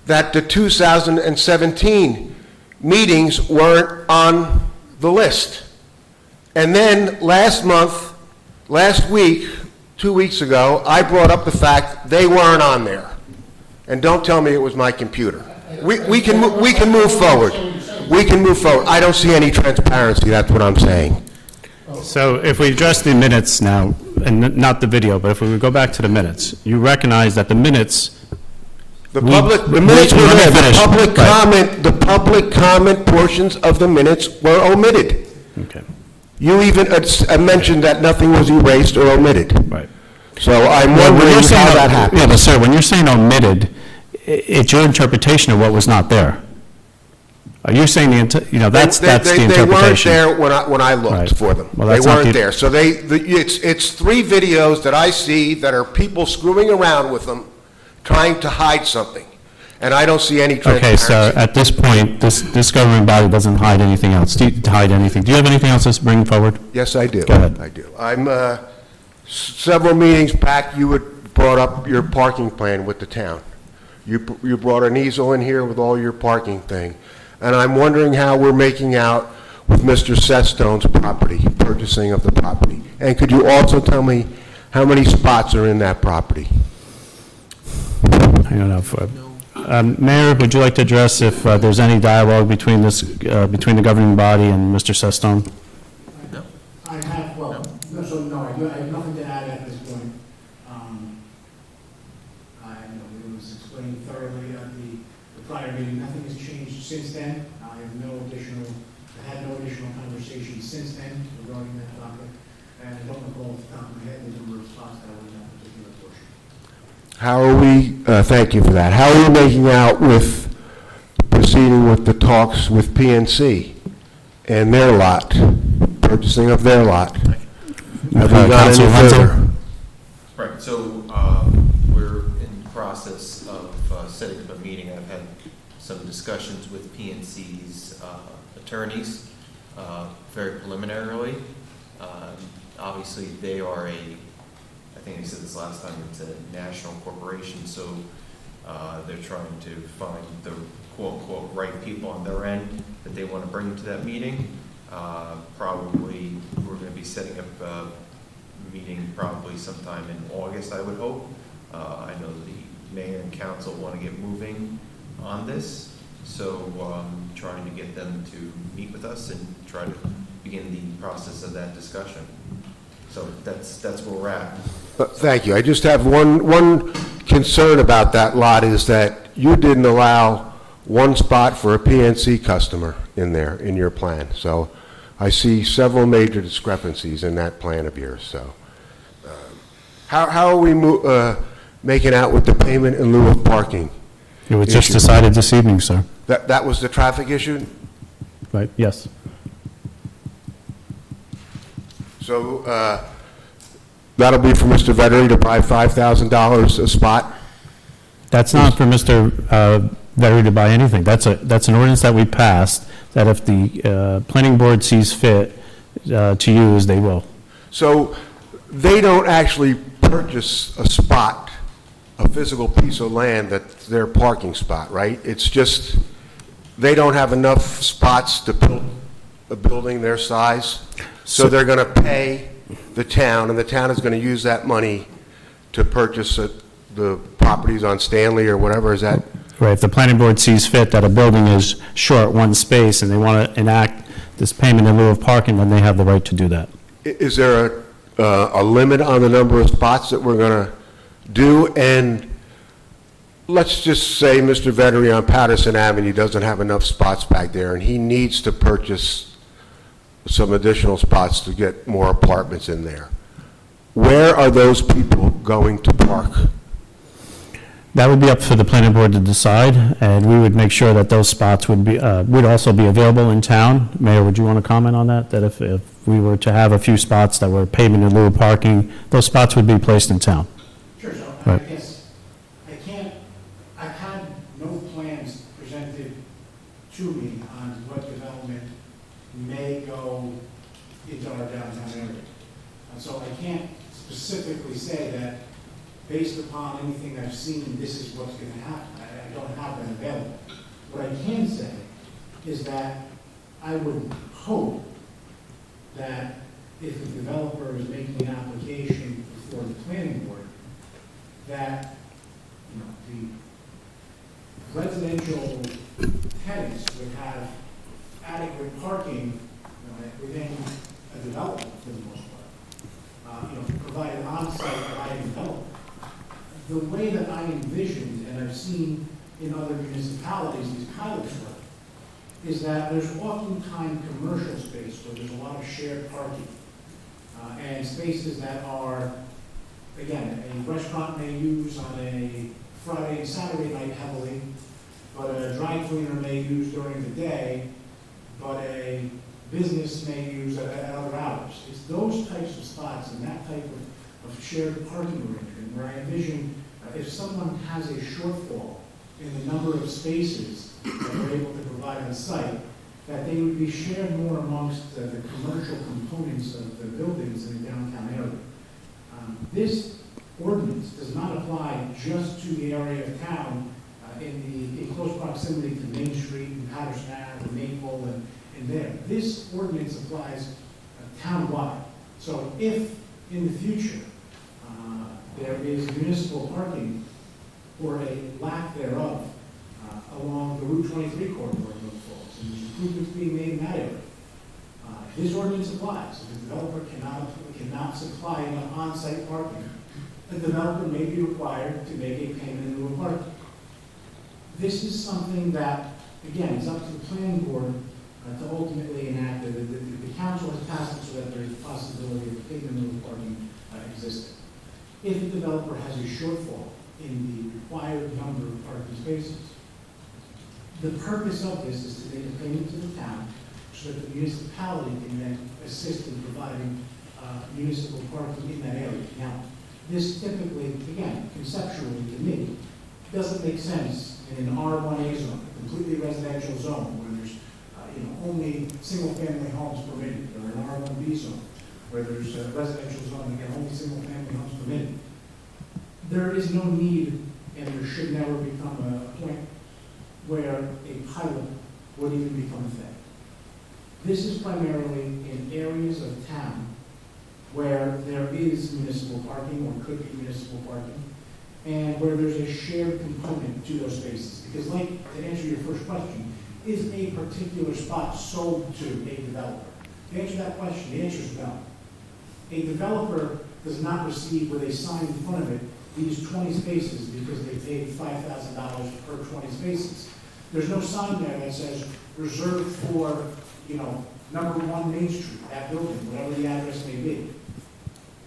that the 2017 meetings weren't on the list. And then last week, 2 weeks ago, I brought up the fact they weren't on there. And don't tell me it was my computer. We can move forward. We can move forward. I don't see any transparency, that's what I'm saying. So if we address the minutes now, and not the video, but if we would go back to the minutes, you recognize that the minutes, The We- minutes were let me there, finish. the public comment portions of the minutes were omitted. okay, You even mentioned that nothing was erased or omitted. right. So I'm Well, when wondering you're how saying- that happened. Yeah, but sir, when you're saying omitted, it's your interpretation of what was not there. You're saying that's the interpretation. They weren't there when I Right. looked for them. Well, They that's not weren't the- there. So it's three videos that I see that are people screwing around with them, trying to hide something. And I don't see any Okay, transparency. so at this point, this governing body doesn't hide anything else, hide anything. Do you have anything else to bring forward? Yes, I do. Go ahead. I do. Several meetings back, you had brought up your parking plan with the town. You brought an easel in here with all your parking thing. And I'm wondering how we're making out with Mr. Setstone's property, purchasing of the property. And could you also tell me how many spots are in that property? I don't know. Mayor, would you like to address if there's any dialogue between between the governing body and Mr. Sestone? No. I have, well, no, so no, I have nothing to add at this point. It was explained thoroughly at the prior meeting. Nothing has changed since then. I had no additional conversation since then regarding that topic. And I don't recall off the top of my head the number of spots that were in that particular portion. How are we, thank you for that, how are we making out with proceeding with the talks with PNC and their lot, purchasing of their lot? Have we got Council any Hunter? further? Right, so we're in the process of setting up a meeting. I've had some discussions with PNC's attorneys, very preliminarily. Obviously, they are I think I said this last time, it's a national corporation, so they're trying to find the quote-unquote right people on their end that they want to bring to that meeting. Probably, we're going to be setting up a meeting probably sometime in August, I would hope. I know the mayor and council want to get moving on this, so trying to get them to meet with us and try to begin the process of that discussion. So that's where we're at. Thank you. I just have one concern about that lot is that you didn't allow one spot for a PNC customer in there, in your plan. So I see several major discrepancies in that plan of yours, so. How are we making out with the payment in lieu of parking? It was just issue? decided this evening, sir. That was the traffic issue? Right, yes. So that'll be for Mr. Vettery to buy $5,000 a spot? That's not for Mr. Vettery to buy anything. That's an ordinance that we passed, that if the planning board sees fit to use, they will. So they don't actually purchase a spot, a physical piece of land that's their parking spot, right? It's just, they don't have enough spots to build a building their size, so they're going to pay the town, and the town is going to use that money to purchase the properties on Stanley or whatever, is that? Right, if the planning board sees fit that a building is short one space and they want to enact this payment in lieu of parking, then they have the right to do that. Is there a limit on the number of spots that we're going to do? And let's just say Mr. Vettery on Patterson Avenue doesn't have enough spots back there, and he needs to purchase some additional spots to get more apartments in there. Where are those people going to park? That would be up for the planning board to decide, and we would make sure that those spots would also be available in town. Mayor, would you want to comment on that? That if we were to have a few spots that were payment in lieu of parking, those spots would be placed in town. Sure, so Right. I guess I've had no plans presented to me on what development may go into our downtown area. And so I can't specifically say that based upon anything I've seen, this is what's going to happen. I don't have that available. What I can say is that I would hope that if a developer is making an application before the planning board, that the residential tenants would have adequate parking within a development for the most part. Provide an on-site lighting development. The way that I envisioned, and I've seen in other municipalities, these pilots work, is that there's oftentimes commercial space where there's a lot of shared parking. And spaces that are, again, a restaurant may use on a Friday and Saturday night heavily, but a dry cleaner may use during the day, but a business may use at other hours. It's those types of spots and that type of shared parking arrangement where I envision if someone has a shortfall in the number of spaces that we're able to provide on site, that they would be shared more amongst the commercial components of the buildings in the downtown area. This ordinance does not apply just to the area of town in close proximity to Main Street and Patterson Ave and Maple and there. This ordinance applies townwide. So if in the future there is municipal parking or a lack thereof along the Route 23 corridor in Glens Falls, and there's improvements being made in that area. This ordinance applies. If a developer cannot supply enough on-site parking, the developer may be required to make a payment in lieu of parking. This is something that, again, is up to the planning board to ultimately enact. The council has passed it so that there is a possibility of payment in lieu of parking existing. If the developer has a shortfall in the required number of parking spaces, the purpose of this is to make a payment to the town so that the municipality can then assist in providing municipal parking in that area. Now, this typically, again, conceptually to me, doesn't make sense in an R1A zone, a completely residential zone where there's only single-family homes permitted, or an R1B zone where there's a residential zone, again, only single-family homes permitted. There is no need, and there should never become a point where a pilot would even become a thing. This is primarily in areas of town where there is municipal parking or could be municipal parking, and where there's a shared component to those spaces. Because like, to answer your first question, is a particular spot sold to a developer? To answer that question, the answer is no. A developer does not receive with a sign in front of it these 20 spaces because they paid $5,000 per 20 spaces. There's no sign there that says reserved for, number 1 Main Street, that building, whatever the address may be.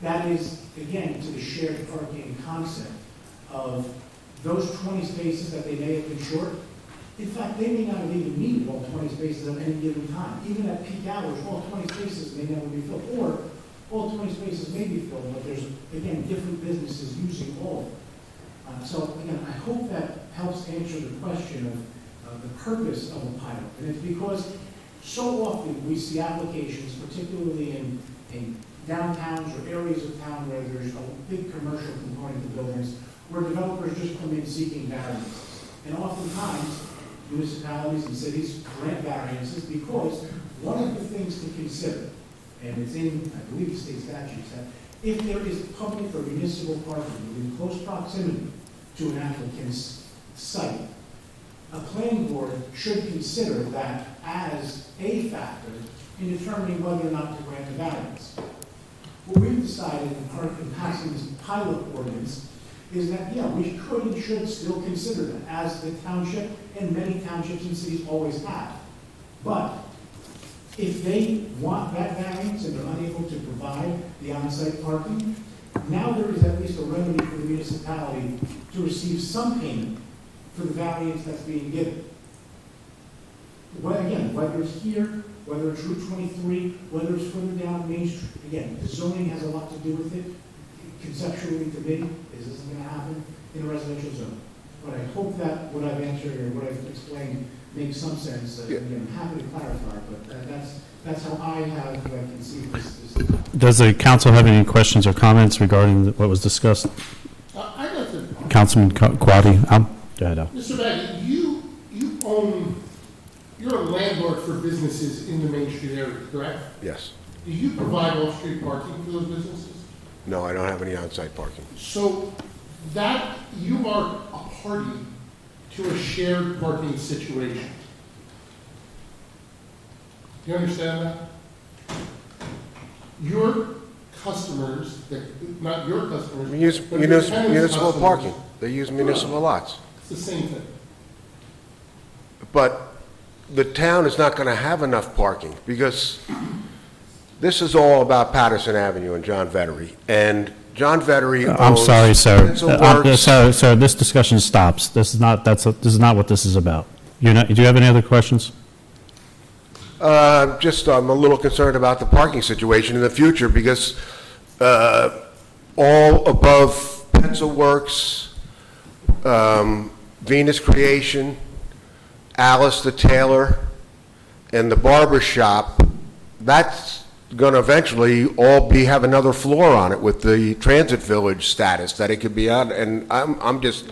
That is, again, to the shared parking concept of those 20 spaces that they may have been short. In fact, they may not have even needed all 20 spaces at any given time. Even at peak hours, all 20 spaces may never be filled. Or all 20 spaces may be filled, but there's, again, different businesses using all of them. So, again, I hope that helps answer the question of the purpose of a pilot. And it's because so often we see applications, particularly in downtowns or areas of town where there's a big commercial component to buildings, where developers just come in seeking variances. And oftentimes, municipalities and cities grant variances because one of the things to consider, and it's in, I believe, the state statutes, that if there is public or municipal parking within close proximity to an applicant's site, a planning board should consider that as a factor in determining whether or not to grant a variance. What we've decided in passing this pilot ordinance is that, yeah, we could and should still consider that, as the township and many townships and cities always have. But if they want that variance and they're unable to provide the on-site parking, now there is at least a remedy for the municipality to receive some payment for the variance that's being given. Well, again, whether it's here, whether it's Route 23, whether it's further down Main Street, again, the zoning has a lot to do with it. Conceptually, to me, this isn't going to happen in a residential zone. But I hope that what I've answered or what I've explained makes some sense. Again, I'm happy to clarify, but that's how I have conceived this. Does the council have any questions or comments regarding what was discussed? I'd like to, Councilman Quaddy, go ahead, Al. Mr. Baggy, you own, you're a landlord for businesses in the Main Street area, correct? Yes. Do you provide off-street parking for those businesses? No, I don't have any on-site parking. So that you are a party to a shared parking situation. Do you understand that? Your customers, not your customers. We use but your tenants' municipal customers, parking. They use municipal lots. It's the same thing. But the town is not going to have enough parking because this is all about Patterson Avenue and John Vettery. And John Vettery owns... I'm sorry, sir. Pencil Works. Sir, this discussion stops. This is not what this is about. Do you have any other questions? I'm a little concerned about the parking situation in the future because all above Pencil Works, Venus Creation, Alice the Tailor, and the barber shop, that's going to eventually all have another floor on it with the transit village status that it could be on. And I'm just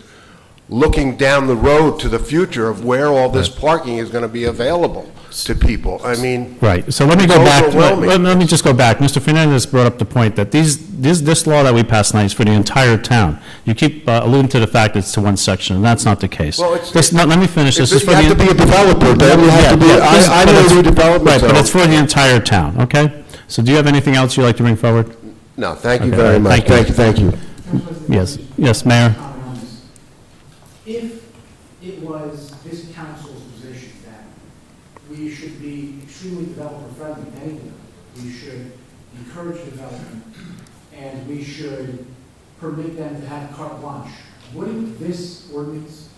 looking down the road to the future of where all this parking is going to be available. to people. I mean, Right, so let me go It's back, overwhelming. let me just go back. Mr. Fernandez brought up the point that this law that we passed tonight is for the entire town. You keep alluding to the fact it's to one section, and that's not the case. Well, it's- Let me finish. This is you for the. have to be a developer, then you have to be, I know the development Right, but it's zone. for the entire town, okay? So do you have anything else you'd like to bring forward? No, thank you Okay, very much. thank you. Thank you. Council President, Yes, yes, Mayor? comment on this. If it was this council's position that we should be extremely developer-friendly, anything, we should encourage development, and we should permit them to have carte blanche, wouldn't this ordinance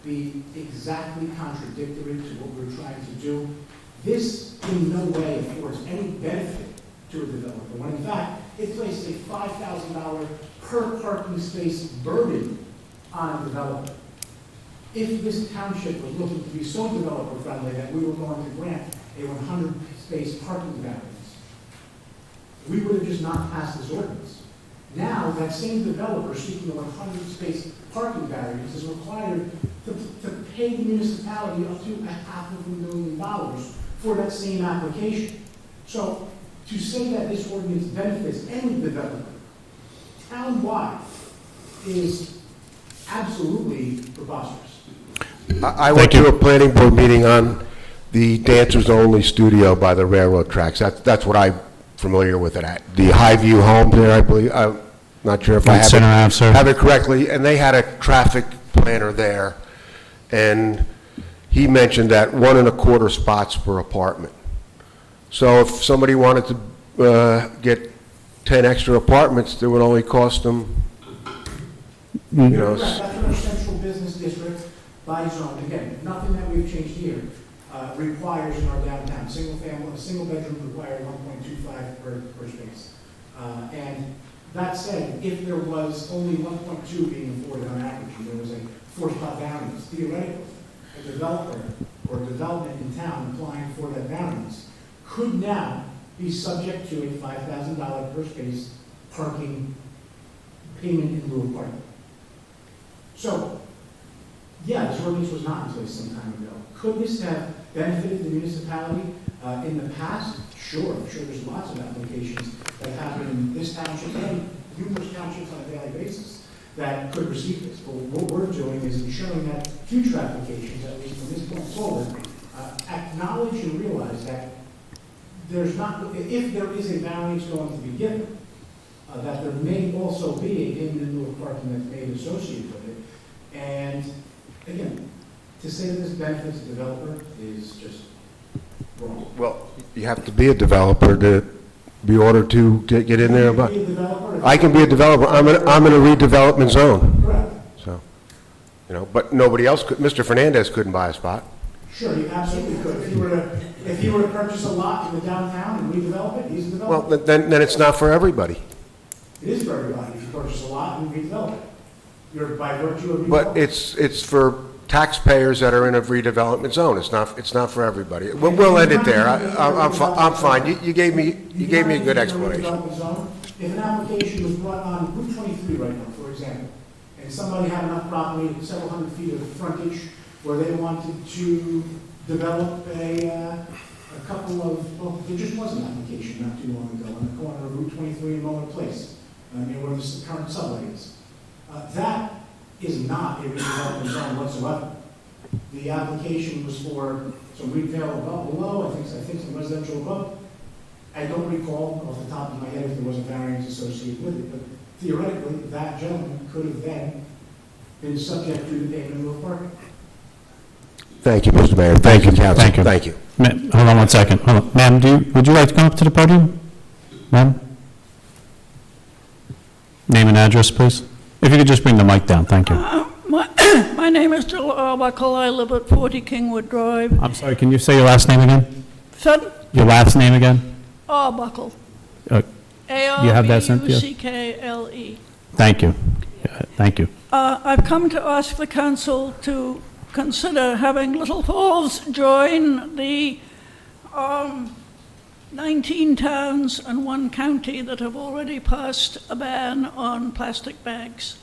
be exactly contradictory to what we're trying to do? This in no way affords any benefit to a developer, when in fact, it placed a $5,000 per parking space burden on a developer. If this township was looking to be so developer-friendly that we were going to grant a 100-space parking variance, we would have just not passed this ordinance. Now, that same developer seeking a 100-space parking variance is required to pay the municipality up to $500,000 for that same application. So, to say that this ordinance benefits any developer town-wide is absolutely preposterous. I went to a planning board meeting on the dancers-only studio by the railroad tracks. That's what I'm familiar with it at. The Highview Home there, I believe, I'm not sure if I On Center Ave, have sir. it correctly, and they had a traffic planner there, and he mentioned that 1.25 spots per apartment. So if somebody wanted to get 10 extra apartments, it would only cost them, you know, Correct, that's our central business district by zone. Again, nothing that we've changed here requires in our downtown. Single family, a single bedroom requires 1.25 per space. And that said, if there was only 1.2 being afforded on average, and there was a 4-spot variance, theoretically, a developer or development in town applying for that variance could now be subject to a $5,000 per space parking payment in lieu of parking. So, yeah, this ordinance was not in place some time ago. Could this have benefited the municipality in the past? Sure, I'm sure there's lots of applications that happen in this township and numerous townships on a daily basis that could receive this. But what we're doing is ensuring that future applications, at least from this point forward, acknowledge and realize that there's not, if there is a variance going to be given, that there may also be a payment in lieu of parking that's made associated with it. And again, to say that this benefits the developer is just wrong. well, you have to be a developer to be ordered to get in there. But Be a developer, I can be a developer. I'm in a redevelopment zone, correct. so, you know, but nobody else could, Mr. Fernandez couldn't buy a spot. Sure, you absolutely could. If he were to purchase a lot in the downtown and redevelop it, he's a Well, developer. then it's not for everybody. It is for everybody. If you purchase a lot and redevelop it, you're by virtue of redevelopment. But it's for taxpayers that are in a redevelopment zone. It's not for everybody. We'll end it there. I'm fine. You gave me a good explanation. If an application was brought on Route 23 right now, for example, and somebody had enough property, several hundred feet of frontage, where they wanted to develop a couple of, well, there just was an application not too long ago on the corner of Route 23 and Muller Place, near where the current subway is. That is not a redevelopment zone whatsoever. The application was for some retail above, below, I think some residential above. I don't recall off the top of my head if there was a variance associated with it, but theoretically, that gentleman could have then been subject to the payment in lieu of parking. Thank you, Mr. Mayor. Thank you, council. Thank you. Thank you. Hold on one second. Hold on. Ma'am, would you like to come up to the podium? Ma'am? Name and address, please. If you could just bring the mic down, thank you. My name is Jill Arbuckle. I live at 40 Kingwood Drive. I'm sorry, can you say your last name again? Son, Your last name again? Arbuckle. Uh, You have that, Cynthia? Arbuckle. Thank you. Thank you. I've come to ask the council to consider having Little Falls join the 19 towns and 1 county that have already passed a ban on plastic bags.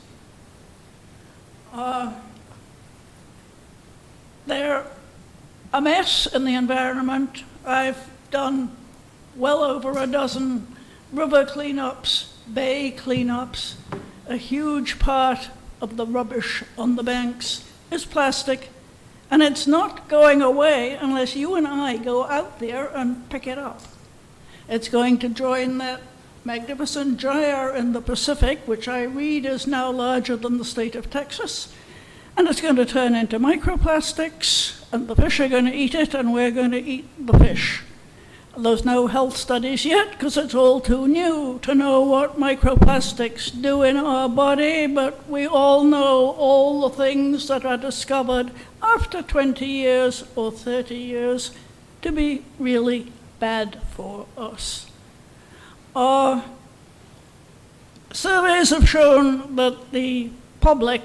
a mess in the environment. I've done well over a dozen river cleanups, bay cleanups. A huge part of the rubbish on the banks is plastic, and it's not going away unless you and I go out there and pick it up. It's going to join that magnificent gyre in the Pacific, which I read is now larger than the state of Texas, and it's going to turn into microplastics, and the fish are going to eat it, and we're going to eat the fish. There's no health studies yet, because it's all too new to know what microplastics do in our body, but we all know all the things that are discovered after 20 years or 30 years to be really bad for us. Our surveys have shown that the public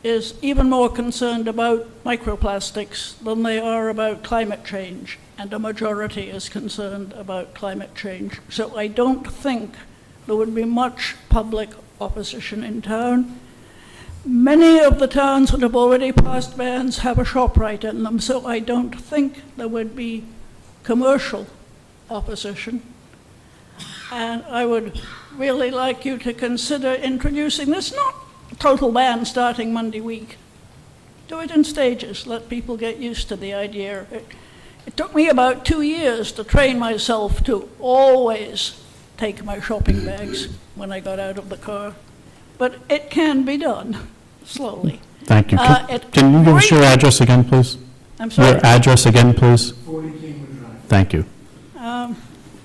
is even more concerned about microplastics than they are about climate change, and a majority is concerned about climate change. So I don't think there would be much public opposition in town. Many of the towns that have already passed bans have a ShopRite in them, so I don't think there would be commercial opposition. And I would really like you to consider introducing this, not a total ban starting Monday week. Do it in stages, let people get used to the idea. It took me about 2 years to train myself to always take my shopping bags when I got out of the car. But it can be done, slowly. Thank you. Can you give us your address again, please? I'm sorry? Your address again, please? 40 Kingwood Drive. Thank you.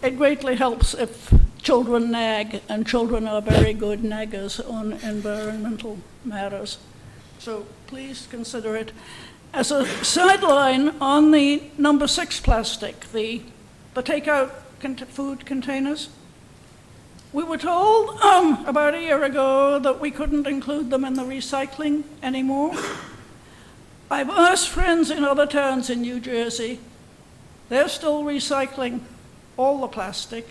It greatly helps if children nag, and children are very good naggers on environmental matters. So please consider it. As a sideline, on the number 6 plastic, the takeout food containers, we were told about a year ago that we couldn't include them in the recycling anymore. I've asked friends in other towns in New Jersey. They're still recycling all the plastic.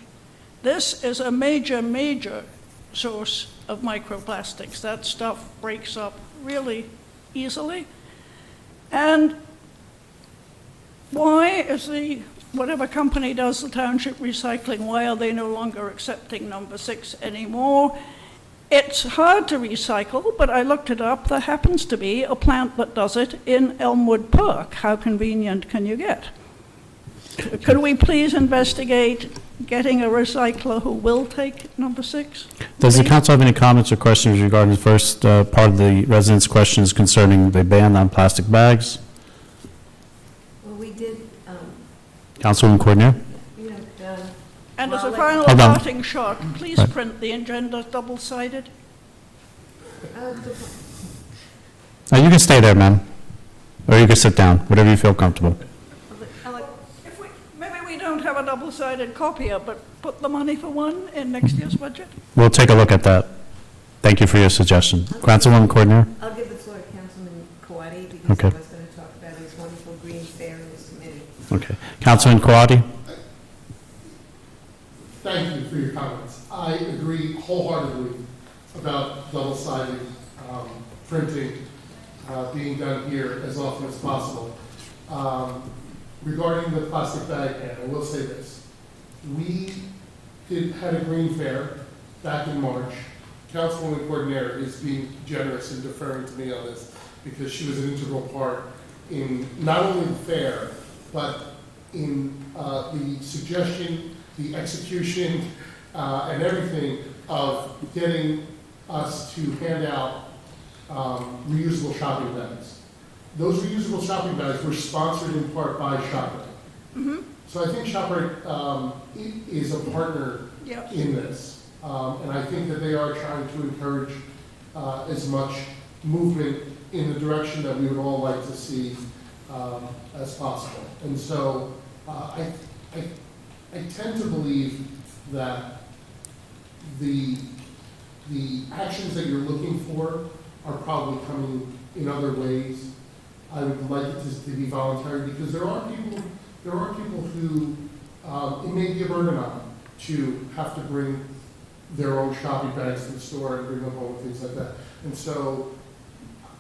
This is a major, major source of microplastics. That stuff breaks up really easily. And why is whatever company does the township recycling, why are they no longer accepting number 6 anymore? It's hard to recycle, but I looked it up. There happens to be a plant that does it in Elmwood Park. How convenient can you get? Could we please investigate getting a recycler who will take number 6? Does the council have any comments or questions regarding the first part of the residents' questions concerning the ban on plastic bags? Well, we did, Councilwoman Courtney? you know, And as well, a final Hold on. parting shot, please Right. print the agenda double-sided. You can stay there, ma'am. Or you can sit down, whatever you feel comfortable. Maybe we don't have a double-sided copier, but put the money for one in next year's budget. We'll take a look at that. Thank you for your suggestion. Councilwoman Courtney? I'll give the floor to Councilman Kawadi, because Okay. I was going to talk about his wonderful green fair in this committee. Okay. Councilman Kawadi? Thank you for your comments. I agree wholeheartedly about double-sided printing being done here as often as possible. Regarding the plastic bag ban, I will say this. We had a green fair back in March. Councilwoman Coordinator is being generous and deferring to me on this because she was an integral part in not only the fair, but in the suggestion, the execution, and everything of getting us to hand out reusable shopping bags. Those reusable shopping bags were sponsored in part by ShopRite. Mm-hmm. So I think ShopRite is a partner Yep. in this. And I think that they are trying to encourage as much movement in the direction that we would all like to see as possible. And so I tend to believe that the actions that you're looking for are probably coming in other ways. I would like it to be voluntary because there are people who it may be a burden on to have to bring their own shopping bags to the store and bring them home and things like that. And so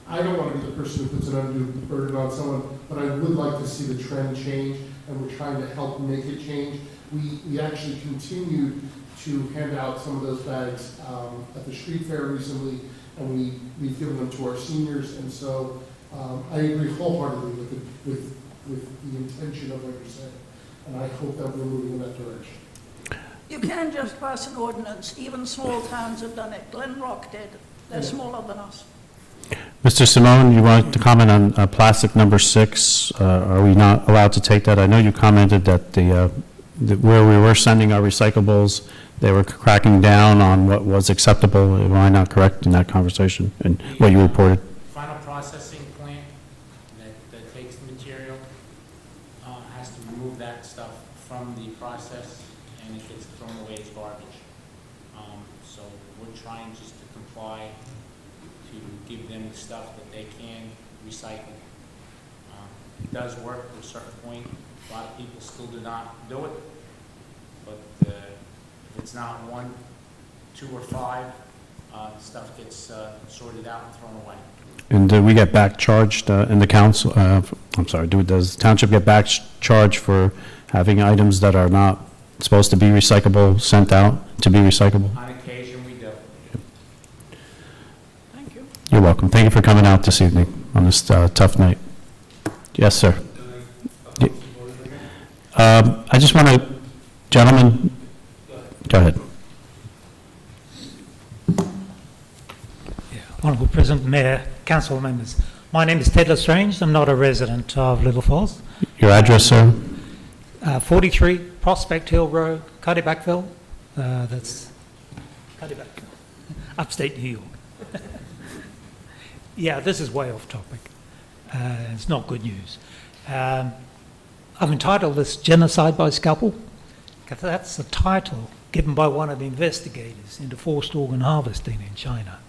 I don't want to be the person who puts an undue burden on someone but I would like to see the trend change, and we're trying to help make it change. We actually continued to hand out some of those bags at the street fair recently, and we've given them to our seniors, and so I agree wholeheartedly with the intention of what you're saying, and I hope that we're moving in that direction. You can't just pass an ordinance. Even small towns have done it. Glen Rock did. They're smaller than us. Mr. Simone, you want to comment on plastic number 6? Are we not allowed to take that? I know you commented that where we were sending our recyclables, they were cracking down on what was acceptable. Am I not correct in that conversation and what you reported? Final processing plant that takes the material has to remove that stuff from the process, and it gets thrown away as garbage. So we're trying just to comply to give them the stuff that they can recycle. It does work to a certain point. A lot of people still do not do it, but if it's not 1, 2, or 5, stuff gets sorted out and thrown away. And do we get back charged in the council? I'm sorry, does the township get back charged for having items that are not supposed to be recyclable sent out to be recyclable? On occasion, we do. Thank you. You're welcome. Thank you for coming out this evening on this tough night. Yes, sir. I just want to, gentlemen, go ahead. Honourable President, Mayor, Council members. My name is Ted Lestrange. I'm not a resident of Little Falls. Your address, sir? 43 Prospect Hill Road, Cardibackville. That's Cardibackville, upstate New York. Yeah, this is way off topic. It's not good news. I've entitled this Genocide by Scalpel, because that's the title given by one of the investigators into forced organ harvesting in China.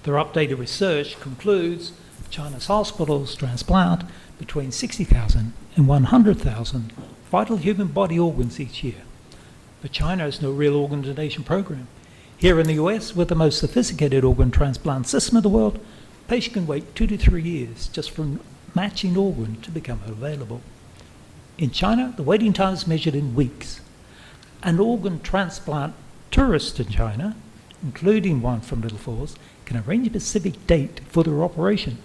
Their updated research concludes China's hospitals transplant between 60,000 and 100,000 vital human body organs each year. But China has no real organ donation program. Here in the US, with the most sophisticated organ transplant system in the world, a patient can wait 2 to 3 years just for a matching organ to become available. In China, the waiting time is measured in weeks. An organ transplant tourist in China, including one from Little Falls, can arrange a specific date for their operation.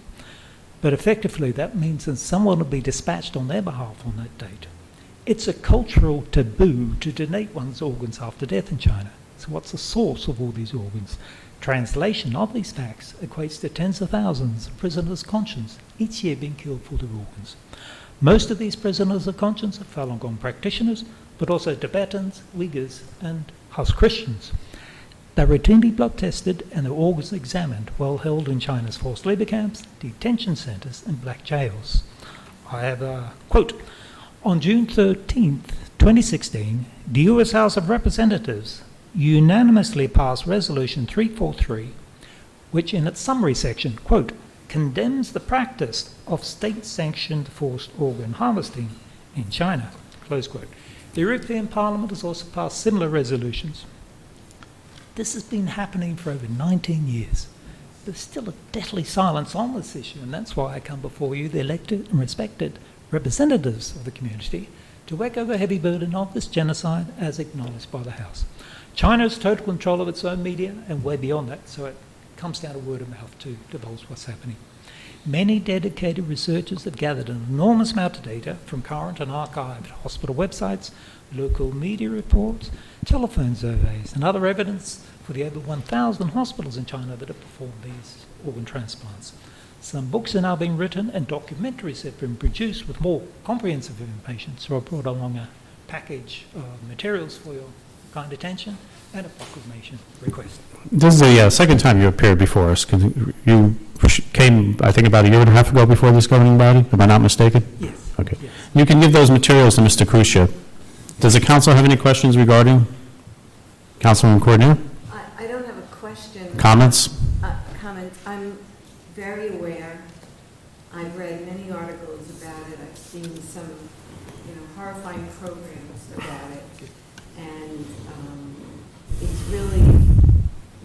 But effectively, that means that someone will be dispatched on their behalf on that date. It's a cultural taboo to donate one's organs after death in China. So what's the source of all these organs? Translation of these facts equates to tens of thousands of prisoners' conscience each year being killed for their organs. Most of these prisoners of conscience are Falun Gong practitioners, but also Tibetans, Uyghurs, and House Christians. They're routinely blood tested and their organs examined while held in China's forced labor camps, detention centers, and black jails. I have a quote. On June 13th, 2016, the US House of Representatives unanimously passed Resolution 343, which in its summary section, quote, condemns the practice of state-sanctioned forced organ harvesting in China, close quote. The European Parliament has also passed similar resolutions. This has been happening for over 19 years. There's still a deathly silence on this issue, and that's why I come before you, the elected and respected representatives of the community, to echo the heavy burden of this genocide as acknowledged by the House. China has total control of its own media and way beyond that, so it comes down to word of mouth to divulge what's happening. Many dedicated researchers have gathered an enormous amount of data from current and archived hospital websites, local media reports, telephone surveys, and other evidence for the over 1,000 hospitals in China that have performed these organ transplants. Some books are now being written and documentaries have been produced with more comprehensive information, so I brought along a package of materials for your kind attention and a proclamation request. This is the second time you appeared before us. You came, I think, about a year and a half ago before this governing body, am I not mistaken? Yes. Okay. Yes. You can give those materials to Mr. Khrushchev. Does the council have any questions regarding Councilman Courtney? I don't have a question. Comments? Comments. I'm very aware. I've read many articles about it. I've seen some, horrifying programs about it. And it's really,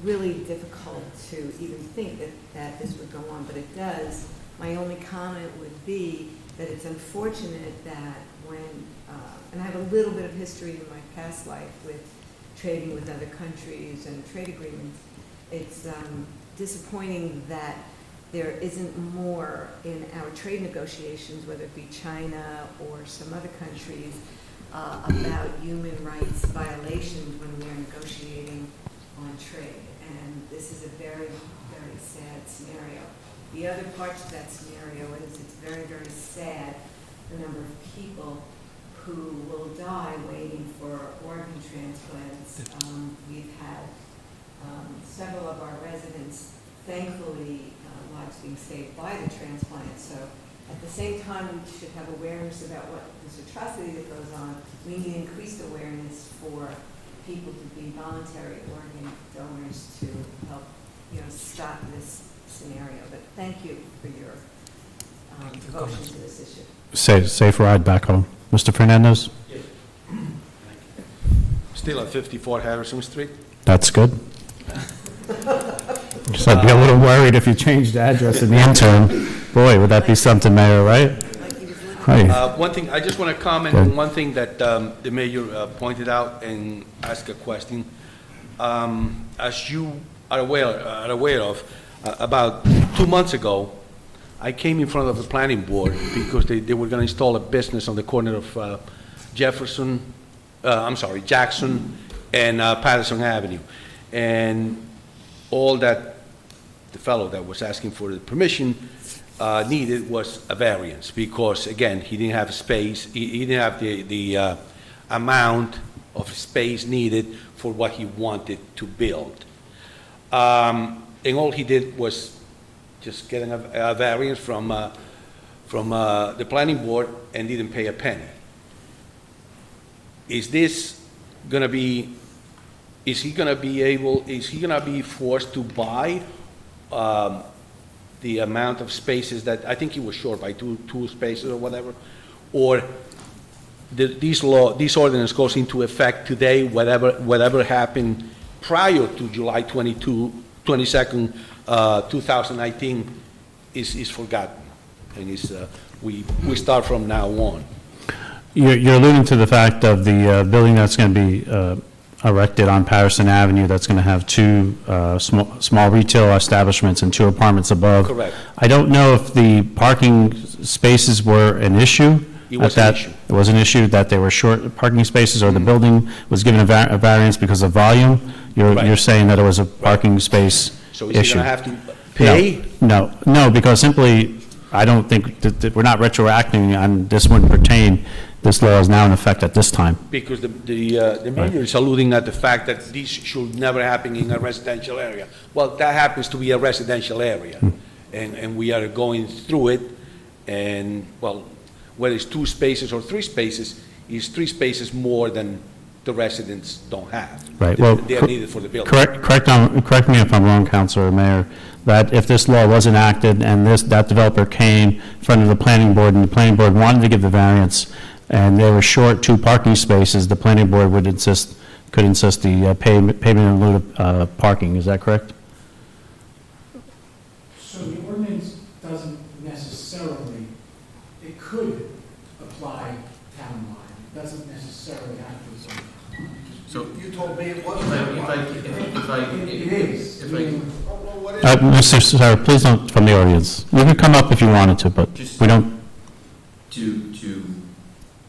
really difficult to even think that this would go on, but it does. My only comment would be that it's unfortunate that when, and I have a little bit of history in my past life with trading with other countries and trade agreements, it's disappointing that there isn't more in our trade negotiations, whether it be China or some other countries, about human rights violations when we are negotiating on trade. And this is a very, very sad scenario. The other part to that scenario is it's very, very sad the number of people who will die waiting for organ transplants. We've had several of our residents, thankfully, lives being saved by the transplant. So at the same time, we should have awareness about what this atrocity that goes on. We need increased awareness for people to be voluntary organ donors to help, stop this scenario. But thank you for your devotion to this issue. Safe ride back home. Mr. Fernandez? Still at 54 Harrison Street? That's good. Just I'd be a little worried if you changed the address in the interim. Boy, would that be something, Mayor, right? Hi. One thing, I just want to comment on one thing that the mayor pointed out and ask a question. As you are aware of, about 2 months ago, I came in front of the planning board because they were going to install a business on the corner of Jackson and Patterson Avenue. And all that the fellow that was asking for the permission needed was a variance because, again, he didn't have space, he didn't have the amount of space needed for what he wanted to build. And all he did was just getting a variance from the planning board and didn't pay a penny. Is he gonna be forced to buy the amount of spaces that, I think he was short by two spaces or whatever? Or this ordinance goes into effect today, whatever happened prior to July 22nd, 2019 is forgotten, and we start from now on. You're alluding to the fact of the building that's going to be erected on Patterson Avenue that's going to have two small retail establishments and 2 apartments above. Correct. I don't know if the parking spaces were an issue. It was an issue. It was an issue that they were short parking spaces, or the building was given a variance because of volume? You're saying that it was a parking space issue? So is he going to have to pay? No, because simply, I don't think that we're not retroacting, and this wouldn't pertain. This law is now in effect at this time. Because the mayor is alluding at the fact that this should never happen in a residential area. Well, that happens to be a residential area, and we are going through it, and, well, whether it's 2 spaces or 3 spaces, is 3 spaces more than the residents don't have. Right, well, They are needed for the building. correct me if I'm wrong, Councilor or Mayor, that if this law was enacted and that developer came in front of the planning board and the planning board wanted to give the variance and they were short 2 parking spaces, the planning board could insist the payment in lieu of parking, is that correct? So the ordinance doesn't necessarily, it could apply townwide. It doesn't necessarily have to. So You told me it wasn't. It is. Mr. Cesaro, please don't, from the audience. You could come up if you wanted to, but Just we don't. To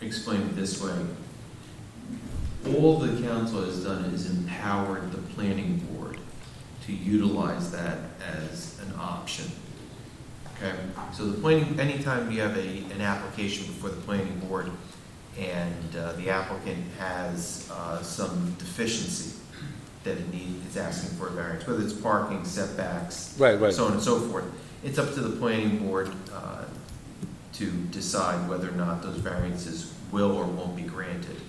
explain it this way, all the council has done is empowered the planning board to utilize that as an option. Okay, so the anytime you have an application before the planning board and the applicant has some deficiency that is asking for a variance, whether it's parking, setbacks, Right. so on and so forth, it's up to the planning board to decide whether or not those variances will or won't be granted.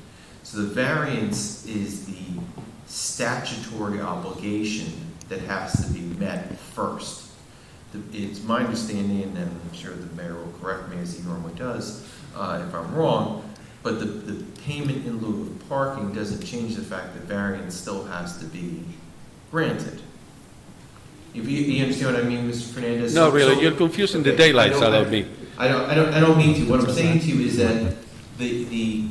So the variance is the statutory obligation that has to be met first. It's my understanding, and I'm sure the mayor will correct me as he normally does if I'm wrong, but the payment in lieu of parking doesn't change the fact that variance still has to be granted. If you understand what I mean, Mr. Fernandez? No, really, you're confusing the daylights out of me. I don't mean to. What I'm saying to you is that the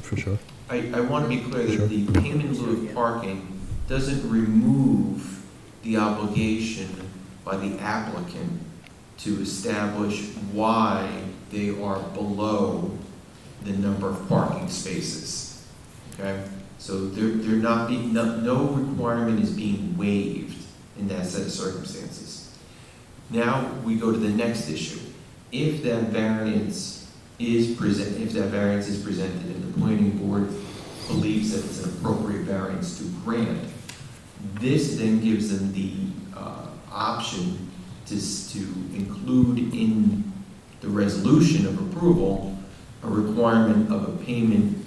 For sure. I want to be clear that the payment in lieu of parking doesn't remove the obligation by the applicant to establish why they are below the number of parking spaces. Okay? So they're not being, no requirement is being waived in that set of circumstances. Now we go to the next issue. If that variance is presented and the planning board believes that it's an appropriate variance to grant, this then gives them the option to include in the resolution of approval a requirement of a payment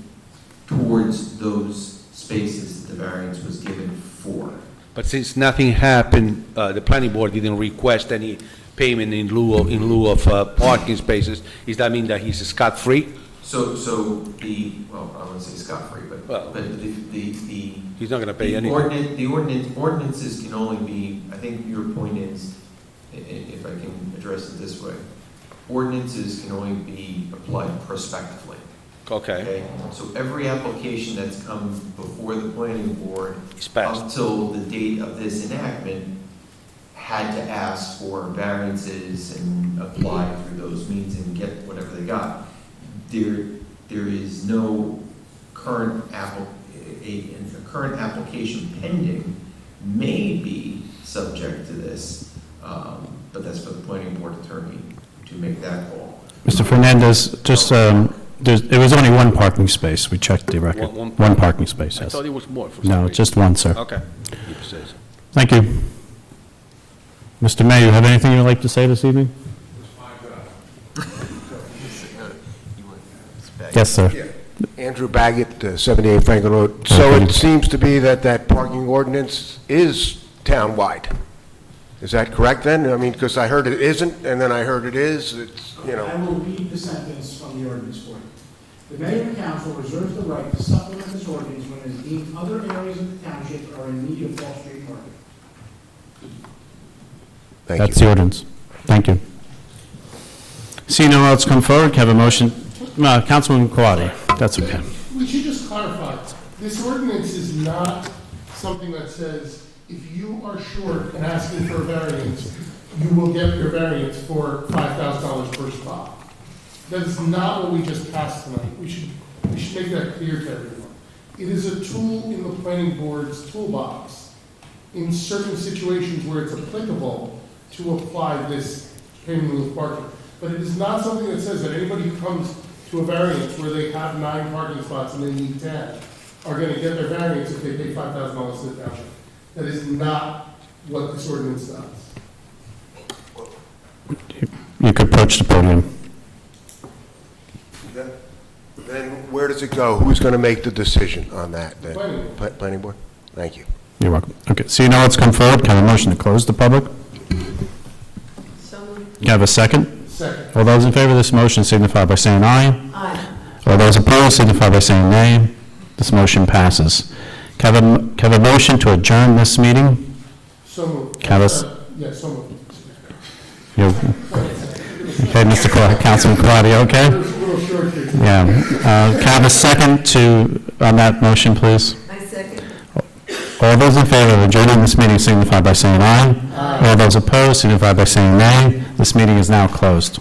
towards those spaces that the variance was given for. But since nothing happened, the planning board didn't request any payment in lieu of parking spaces, does that mean that he's scot-free? So well, I wouldn't say scot-free, but the He's not gonna pay anything. Ordinances can only be, I think your point is, if I can address it this way, ordinances can only be applied prospectively. Okay. So every application that's come before the planning board It's passed. up till the date of this enactment had to ask for variances and apply through those means and get whatever they got. There is no current a current application pending may be subject to this, but that's for the planning board attorney to make that call. Mr. Fernandez, just, there was only one parking space. We checked the record. One parking space, I yes. thought it was more for some No, reason. just one, sir. Okay. You say so. Thank you. Mr. Mayor, you have anything you'd like to say this evening? Yes, sir. Andrew Baggett, 78 Franklin Road. So it seems to be that that parking ordinance is townwide. Is that correct then? I mean, because I heard it isn't, and then I heard it is, it's, you know. I will read the sentence from the ordinance for you. The mayor and council reserves the right to supplement this ordinance when it is deemed other areas of the township are in need of off-street parking. Thank you. That's the ordinance. Thank you. See no one else come forward, can I have a motion? Councilman Kawadi, that's okay. We should just clarify, this ordinance is not something that says, if you are short and asking for a variance, you will get your variance for $5,000 per spot. That is not what we just passed tonight. We should make that clear to everyone. It is a tool in the planning board's toolbox in certain situations where it's applicable to apply this payment in lieu of parking. But it is not something that says that anybody who comes to a variance where they have 9 parking spots and they need 10 are going to get their variance if they pay $5,000 to the township. That is not what this ordinance does. You could approach the podium. Then where does it go? Who's going to make the decision on that then? Planning board. Planning board? Thank you. You're welcome. Okay, see no one else come forward, can I have a motion to close the public? So moved. Can I have a second? Second. All those in favor of this motion signify by saying aye. Aye. All those opposed signify by saying nay. This motion passes. Can I have a motion to adjourn this meeting? So moved. Callis? Yes, so moved. Okay, Mr. Councilman Claudio, okay? A little short here. Yeah. Can I have a second on that motion, please? I second. All those in favor of adjourning this meeting signify by saying aye. All those opposed signify by saying nay. This meeting is now closed.